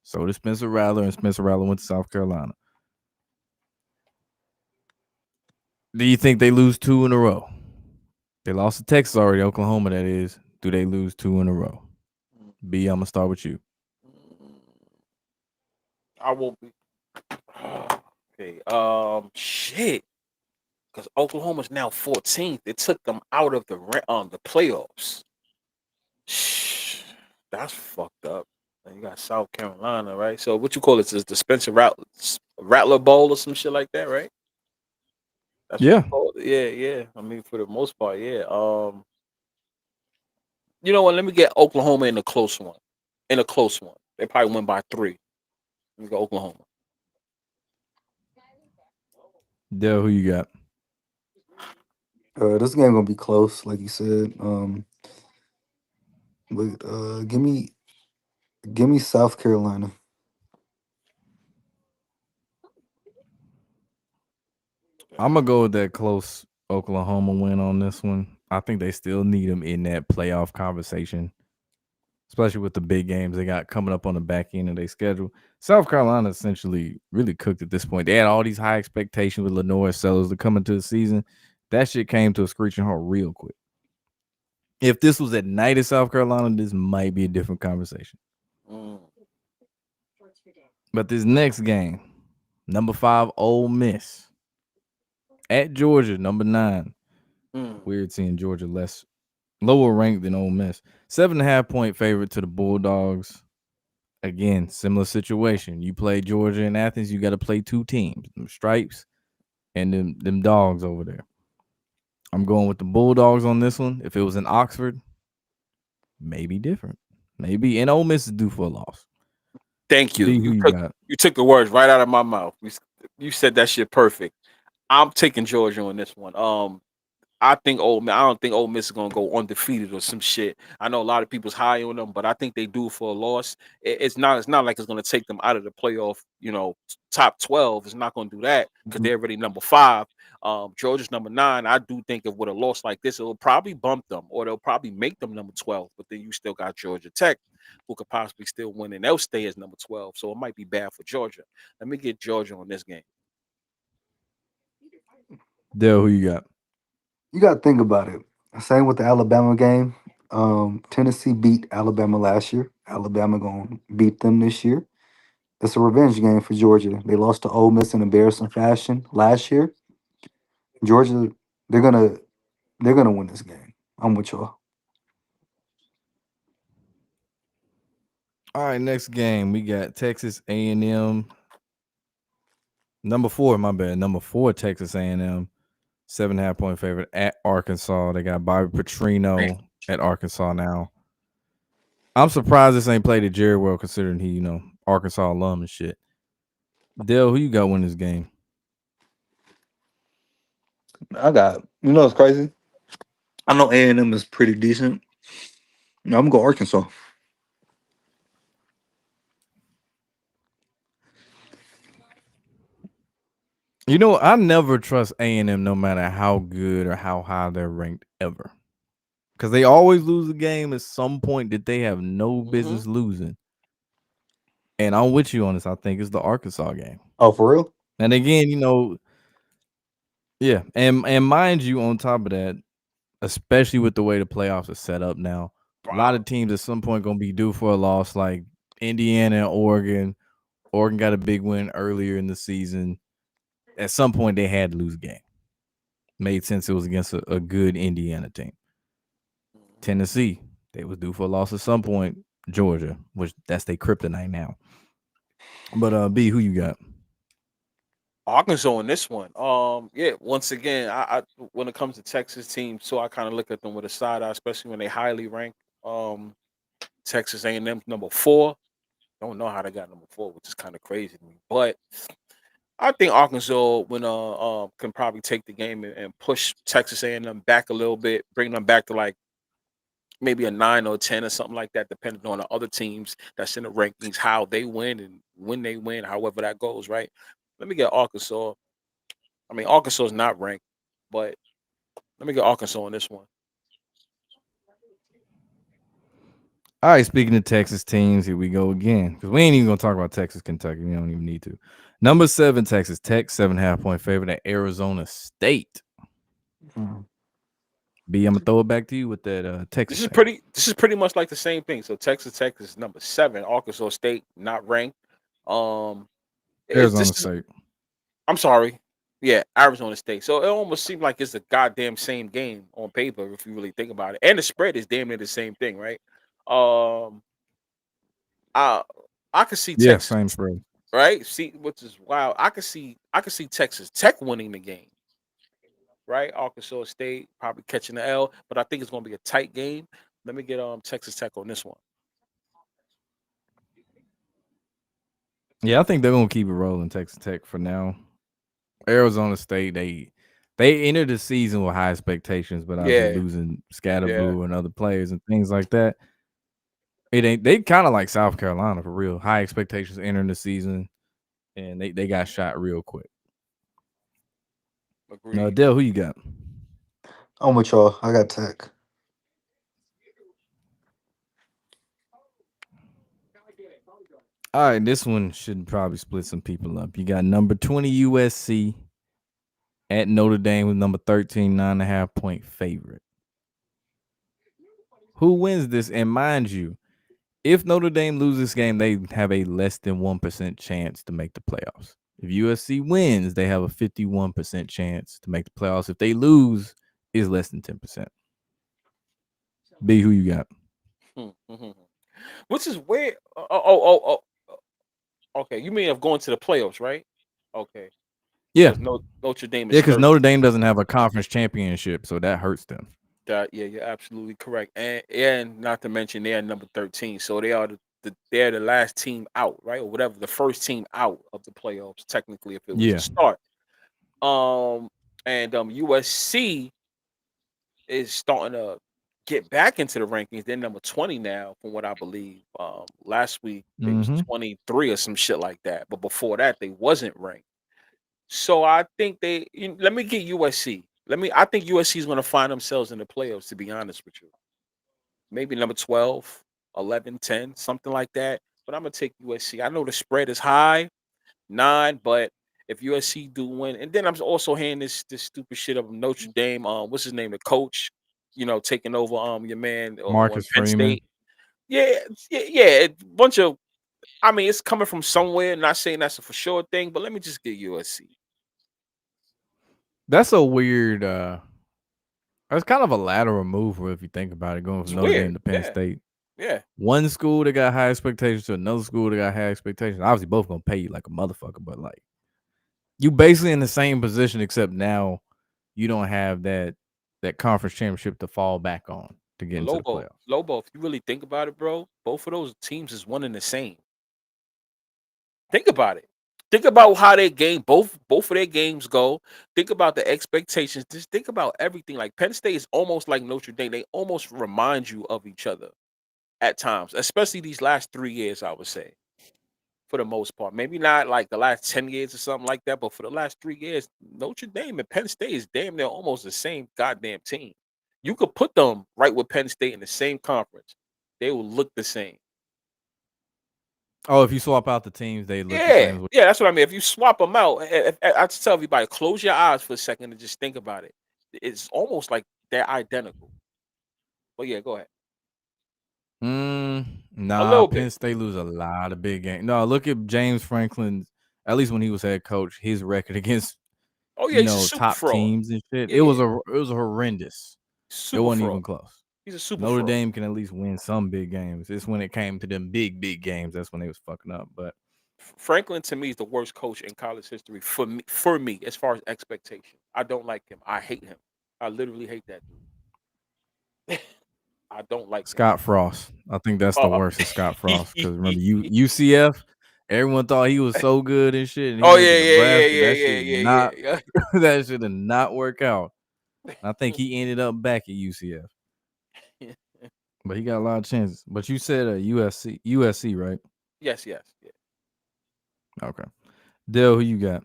[SPEAKER 1] So did Spencer Rattler, and Spencer Rattler went to South Carolina. Do you think they lose two in a row? They lost to Texas already, Oklahoma, that is. Do they lose two in a row?
[SPEAKER 3] mm,
[SPEAKER 1] B, I'm going to start with you.
[SPEAKER 3] mm. I won't be. Okay. Shit. Because Oklahoma's now 14th. It took them out of the playoffs. That's fucked up. And you got South Carolina, right? So what you call it? Is the Rattler Bowl or some shit like that, right? That's what you
[SPEAKER 1] Yeah.
[SPEAKER 3] call it. Yeah, yeah. I mean, for the most part, yeah. You know what? Let me get Oklahoma in a close one. In a close one, they probably win by 3. Let me go Oklahoma.
[SPEAKER 1] Dale, who you got?
[SPEAKER 2] This game gonna be close, like you said. But give me South Carolina.
[SPEAKER 1] I'm going to go with that close Oklahoma win on this one. I think they still need them in that playoff conversation, especially with the big games they got coming up on the back end of their schedule. South Carolina essentially really cooked at this point. They had all these high expectations with Lenore Sellers to come into the season. That shit came to a screeching halt real quick. If this was at night in South Carolina, this might be a different conversation.
[SPEAKER 3] Mm,
[SPEAKER 1] But this next game, number 5, Ole Miss at Georgia, number 9.
[SPEAKER 3] mm.
[SPEAKER 1] Weird seeing Georgia lower ranked than Ole Miss. 7.5 point favorite to the Bulldogs. Again, similar situation. You play Georgia and Athens, you got to play two teams, them Stripes and them dogs over there. I'm going with the Bulldogs on this one. If it was in Oxford, maybe different. Maybe, and Ole Miss is due for a loss.
[SPEAKER 3] Thank you.
[SPEAKER 1] B, who you got?
[SPEAKER 3] You took the words right out of my mouth. You said that shit perfect. I'm taking Georgia on this one. I don't think Ole Miss is gonna go undefeated or some shit. I know a lot of people's high on them, but I think they do for a loss. It's not like it's gonna take them out of the playoff. Top 12. It's not gonna do that because they're already number 5. Georgia's number 9. I do think if with a loss like this, it'll probably bump them or they'll probably make them number 12. But then you still got Georgia Tech, who could possibly still win, and they'll stay as number 12. So it might be bad for Georgia. Let me get Georgia on this game.
[SPEAKER 1] Dale, who you got?
[SPEAKER 2] You gotta think about it. Same with the Alabama game. Tennessee beat Alabama last year. Alabama gonna beat them this year. It's a revenge game for Georgia. They lost to Ole Miss in embarrassing fashion last year. Georgia, they're gonna they're gonna win this game. I'm with y'all.
[SPEAKER 1] All right, next game we got Texas A&M. Number 4, my bad. Number 4, Texas A&M. 7.5 point favorite at Arkansas. They got Bobby Petrino at Arkansas now. I'm surprised this ain't played at Jerry World, considering he, Arkansas alum and shit. Dale, who you got win this game?
[SPEAKER 2] I got, it's crazy. I know A&M is pretty decent. No, I'm gonna go Arkansas.
[SPEAKER 1] You know, I never trust A&M no matter how good or how high they're ranked ever. Because they always lose a game at some point that they have no
[SPEAKER 3] Mm-hmm.
[SPEAKER 1] business losing. And I'm with you on this. I think it's the Arkansas game.
[SPEAKER 2] Oh, for real?
[SPEAKER 1] And again, yeah. And mind you, on top of that, especially with the way the playoffs are set up now, a lot
[SPEAKER 3] Wow.
[SPEAKER 1] of teams at some point gonna be due for a loss, like Indiana and Oregon. Oregon got a big win earlier in the season. At some point, they had to lose a game. Made sense. It was against a good Indiana team.
[SPEAKER 3] Mhm.
[SPEAKER 1] Tennessee, they was due for a loss at some point. Georgia, which that's their kryptonite now. But B, who you got?
[SPEAKER 3] Arkansas in this one. Yeah. Once again, I when it comes to Texas teams, so I kind of look at them with a side eye, especially when they highly ranked. Texas A&M number 4. Don't know how they got number 4, which is kind of crazy to me. But I think Arkansas when can probably take the game and push Texas A&M back a little bit, bring them back to like maybe a 9 or 10 or something like that, depending on the other teams that's in the rankings, how they win and when they win, however that goes, right? Let me get Arkansas. I mean, Arkansas is not ranked, but let me get Arkansas on this one.
[SPEAKER 1] All right, speaking of Texas teams, here we go again. Because we ain't even gonna talk about Texas, Kentucky. We don't even need to. Number 7, Texas Tech, 7.5 point favorite at Arizona State.
[SPEAKER 2] Mm.
[SPEAKER 1] B, I'm gonna throw it back to you with that Texas
[SPEAKER 3] This is
[SPEAKER 1] thing.
[SPEAKER 3] pretty. This is pretty much like the same thing. So Texas Tech is number 7. Arkansas State not ranked. Um, is this
[SPEAKER 1] Arizona
[SPEAKER 3] is
[SPEAKER 1] State.
[SPEAKER 3] I'm sorry. Yeah, Arizona State. So it almost seems like it's the goddamn same game on paper if you really think about it. And the spread is damn near the same thing, right? Um, I I could see
[SPEAKER 1] Yeah,
[SPEAKER 3] Texas,
[SPEAKER 1] same spread.
[SPEAKER 3] right? See, which is wild. I could see Texas Tech winning the game, right? Arkansas State probably catching the L, but I think it's going to be a tight game. Let me get Texas Tech on this one.
[SPEAKER 1] Yeah, I think they're gonna keep it rolling. Texas Tech for now. Arizona State, they entered the season with high expectations, but obviously
[SPEAKER 3] Yeah,
[SPEAKER 1] losing
[SPEAKER 3] yeah,
[SPEAKER 1] Scatterboo and other players and things like that. It ain't they kind of like South Carolina for real. High expectations entering the season, and they got shot real quick. Now,
[SPEAKER 3] agreed.
[SPEAKER 1] Dale, who you got?
[SPEAKER 2] I'm with y'all. I got Tech.
[SPEAKER 1] All right, this one should probably split some people up. You got number 20 USC at Notre Dame with number 13, 9.5 point favorite. Who wins this? And mind you, if Notre Dame loses this game, they have a less than 1% chance to make the playoffs. If USC wins, they have a 51% chance to make the playoffs. If they lose, it's less than 10%. B, who you got?
[SPEAKER 3] Hmm, hmm, hmm. Which is weird. Okay. You mean of going to the playoffs, right? Okay.
[SPEAKER 1] Yeah.
[SPEAKER 3] Because Notre Dame
[SPEAKER 1] Yeah,
[SPEAKER 3] is
[SPEAKER 1] because
[SPEAKER 3] 30.
[SPEAKER 1] Notre Dame doesn't have a conference championship, so that hurts them.
[SPEAKER 3] That yeah, you're absolutely correct. And not to mention they are number 13. So they are they're the last team out, right? Or whatever, the first team out of the playoffs, technically, if it was to
[SPEAKER 1] Yeah.
[SPEAKER 3] start. Um and USC is starting to get back into the rankings. They're number 20 now, from what I believe. Last week they was
[SPEAKER 1] Mm-hmm.
[SPEAKER 3] 23 or some shit like that. But before that, they wasn't ranked. So I think let me get USC. I think USC is going to find themselves in the playoffs, to be honest with you. Maybe number 12, 11, 10, something like that. But I'm going to take USC. I know the spread is high, 9, but if USC do win, and then I'm also hearing this stupid shit of Notre Dame, what's his name, the coach, taking over your man on
[SPEAKER 1] Marcus
[SPEAKER 3] Penn
[SPEAKER 1] Freeman.
[SPEAKER 3] State. Yeah, yeah, a bunch of I mean, it's coming from somewhere, not saying that's a for sure thing, but let me just get USC.
[SPEAKER 1] That's a weird that's kind of a lateral move if you think about it, going
[SPEAKER 3] It's
[SPEAKER 1] from Notre
[SPEAKER 3] weird.
[SPEAKER 1] Dame to Penn
[SPEAKER 3] Yeah.
[SPEAKER 1] State.
[SPEAKER 3] Yeah.
[SPEAKER 1] One school that got high expectations to another school that got high expectations. Obviously, both gonna pay you like a motherfucker, but like you basically in the same position, except now you don't have that conference championship to fall back on to get
[SPEAKER 3] But
[SPEAKER 1] into the playoffs.
[SPEAKER 3] Lobo, if you really think about it, bro, both of those teams is one and the same. Think about it. Think about how their game, both of their games go. Think about the expectations. Just think about everything. Like Penn State is almost like Notre Dame. They almost remind you of each other at times, especially these last 3 years. I would say, for the most part, maybe not like the last 10 years or something like that, but for the last 3 years, Notre Dame and Penn State is damn near almost the same goddamn team. You could put them right with Penn State in the same conference; they will look the same.
[SPEAKER 1] Oh, if you swap out the teams, they look the
[SPEAKER 3] Yeah,
[SPEAKER 1] same as
[SPEAKER 3] yeah, that's what I mean. If you swap them out, I just tell everybody, close your eyes for a second and just think about it. It's almost like they're identical. But yeah, go ahead. A
[SPEAKER 1] Nah,
[SPEAKER 3] little bit.
[SPEAKER 1] Penn State lose a lot of big games. No, look at James Franklin's. At least when he was head coach, his record against
[SPEAKER 3] Oh yeah, he's a super
[SPEAKER 1] top
[SPEAKER 3] fraud.
[SPEAKER 1] teams and shit.
[SPEAKER 3] Yeah, yeah,
[SPEAKER 1] It was horrendous. It
[SPEAKER 3] super
[SPEAKER 1] wasn't
[SPEAKER 3] fraud.
[SPEAKER 1] even close.
[SPEAKER 3] He's a super
[SPEAKER 1] Notre
[SPEAKER 3] fraud.
[SPEAKER 1] Dame can at least win some big games. It's when it came to them big games that's when they was fucking up. But
[SPEAKER 3] Franklin to me is the worst coach in college history for me. For me, as far as expectation, I don't like him. I hate him. I literally hate that dude. I don't like him.
[SPEAKER 1] Scott Frost, I think that's the
[SPEAKER 3] Uh,
[SPEAKER 1] worst is Scott Frost because remember UCF, everyone thought he was so good and shit, and he
[SPEAKER 3] oh
[SPEAKER 1] went to
[SPEAKER 3] yeah, yeah, yeah,
[SPEAKER 1] Nebraska.
[SPEAKER 3] yeah,
[SPEAKER 1] That
[SPEAKER 3] yeah,
[SPEAKER 1] shit
[SPEAKER 3] yeah,
[SPEAKER 1] not
[SPEAKER 3] yeah,
[SPEAKER 1] that should have not work out. I think he ended up back at UCF,
[SPEAKER 3] yeah.
[SPEAKER 1] but he got a lot of chances. But you said USC, right?
[SPEAKER 3] Yes, yes, yeah.
[SPEAKER 1] Okay, Dale, who you got?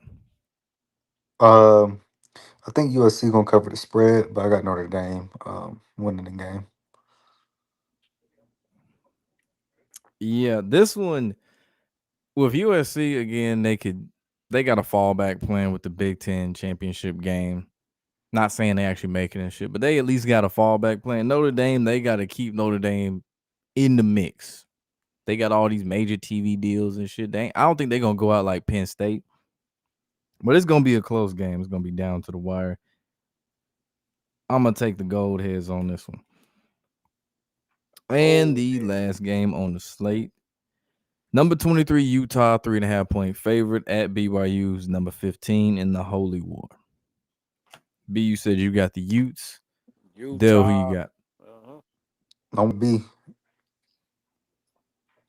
[SPEAKER 2] Um, I think USC gonna cover the spread, but I got Notre Dame winning the game.
[SPEAKER 1] Yeah, this one with USC again. They got a fallback plan with the Big Ten championship game. Not saying they actually make it and shit, but they at least got a fallback plan. Notre Dame, they got to keep Notre Dame in the mix. They got all these major TV deals and shit. I don't think they're gonna go out like Penn State, but it's gonna be a close game. It's gonna be down to the wire. I'm gonna take the gold heads on this one. And
[SPEAKER 3] Oh,
[SPEAKER 1] the
[SPEAKER 3] yeah.
[SPEAKER 1] last game on the slate, number 23 Utah, 3.5 point favorite at BYU's number 15 in the Holy War. B, you said you got the Utes. Dale, who you
[SPEAKER 3] Utah.
[SPEAKER 1] got?
[SPEAKER 3] Uh-huh.
[SPEAKER 2] Don't be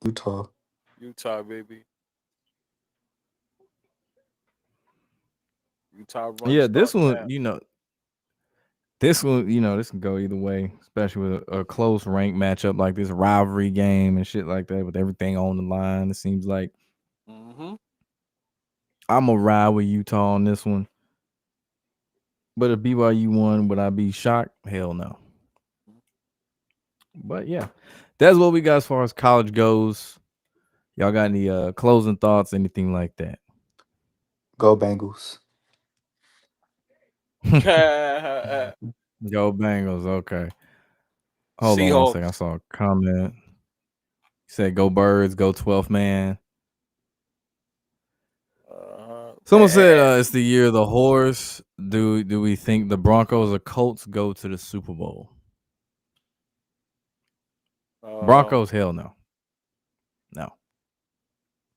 [SPEAKER 2] Utah.
[SPEAKER 3] Utah, baby. Utah run
[SPEAKER 1] Yeah, this
[SPEAKER 3] starting
[SPEAKER 1] one,
[SPEAKER 3] now.
[SPEAKER 1] this can go either way, especially with a close rank matchup like this rivalry game and shit like that with everything on the line. It seems like
[SPEAKER 3] Mm-hmm.
[SPEAKER 1] I'm gonna ride with Utah on this one. But if BYU won, would I be shocked? Hell no. But yeah, that's what we got as far as college goes. Y'all got any closing thoughts, anything like that?
[SPEAKER 2] Go Bengals.
[SPEAKER 1] Go Bengals. Okay. Hold on one second. I
[SPEAKER 3] Seahawks.
[SPEAKER 1] saw a comment. He said go Birds, go 12th man.
[SPEAKER 3] Uh-huh.
[SPEAKER 1] Someone said it's the year of the horse. Do we think the Broncos or Colts go to the Super Bowl?
[SPEAKER 3] Um,
[SPEAKER 1] Broncos, hell no. No.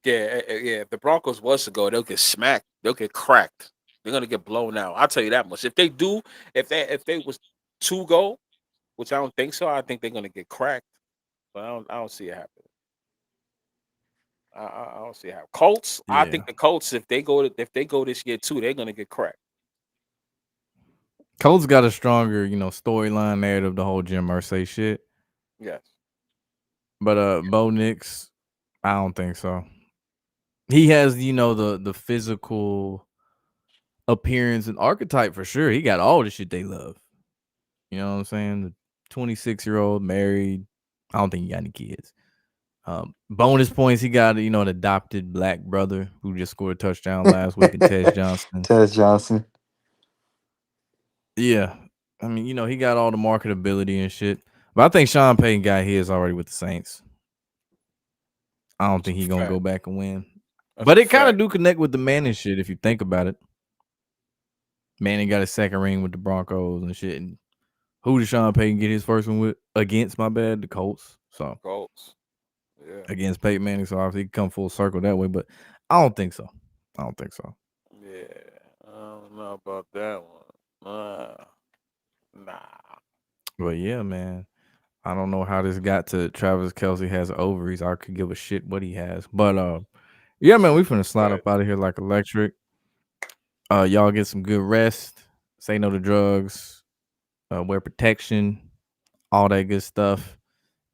[SPEAKER 3] yeah. If the Broncos was to go, they'll get smacked. They'll get cracked. They're gonna get blown out. I'll tell you that much. If they do, if they was to go, which I don't think so, I think they're gonna get cracked. But I don't see it happening. I don't see it happen. Colts, I
[SPEAKER 1] Yeah.
[SPEAKER 3] think the Colts, if they go this year too, they're gonna get cracked.
[SPEAKER 1] Colts got a stronger, storyline narrative, the whole Jim Irsay shit.
[SPEAKER 3] Yes.
[SPEAKER 1] But Bo Nix, I don't think so. He has, the physical appearance and archetype for sure. He got all the shit they love. You know what I'm saying? The 26-year-old married. I don't think he got any kids. Bonus points, he got an adopted black brother who just scored a touchdown last week, and Tez Johnson.
[SPEAKER 2] Tez Johnson.
[SPEAKER 1] Yeah, I mean, he got all the marketability and shit. But I think Sean Payton got his already with the Saints. I don't
[SPEAKER 3] That's
[SPEAKER 1] think
[SPEAKER 3] a
[SPEAKER 1] he gonna
[SPEAKER 3] fact.
[SPEAKER 1] go back and win.
[SPEAKER 3] That's
[SPEAKER 1] But
[SPEAKER 3] a
[SPEAKER 1] it kind of
[SPEAKER 3] fact.
[SPEAKER 1] do connect with the Manning shit if you think about it. Manning got a second ring with the Broncos and shit. And who did Sean Payton get his first one with against? My bad, the Colts. So
[SPEAKER 3] Colts. Yeah.
[SPEAKER 1] against Peyton Manning, so obviously he come full circle that way. But I don't think so. I don't think so.
[SPEAKER 3] Yeah. I don't know about that one. Nah.
[SPEAKER 1] But yeah, man. I don't know how this got to Travis Kelsey has ovaries. I could give a shit what he has. But Yeah, man, we finna slide
[SPEAKER 3] Right.
[SPEAKER 1] up out of here like electric. Y'all get some good rest. Say no to drugs. Wear protection. All that good stuff.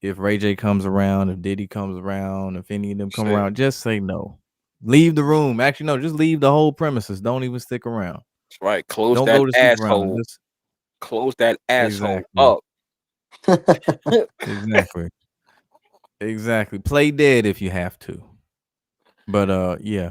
[SPEAKER 1] If Ray J comes around, if Diddy comes around, if any of them come
[SPEAKER 3] Shit.
[SPEAKER 1] around, just say no. Leave the room. Actually, no, just leave the whole premises. Don't even stick around.
[SPEAKER 3] That's right. Close
[SPEAKER 1] Don't
[SPEAKER 3] that
[SPEAKER 1] go to sleep around them.
[SPEAKER 3] asshole.
[SPEAKER 1] Just
[SPEAKER 3] Close that asshole
[SPEAKER 1] exactly,
[SPEAKER 3] up.
[SPEAKER 1] exactly, exactly. Play dead if you have to. But yeah,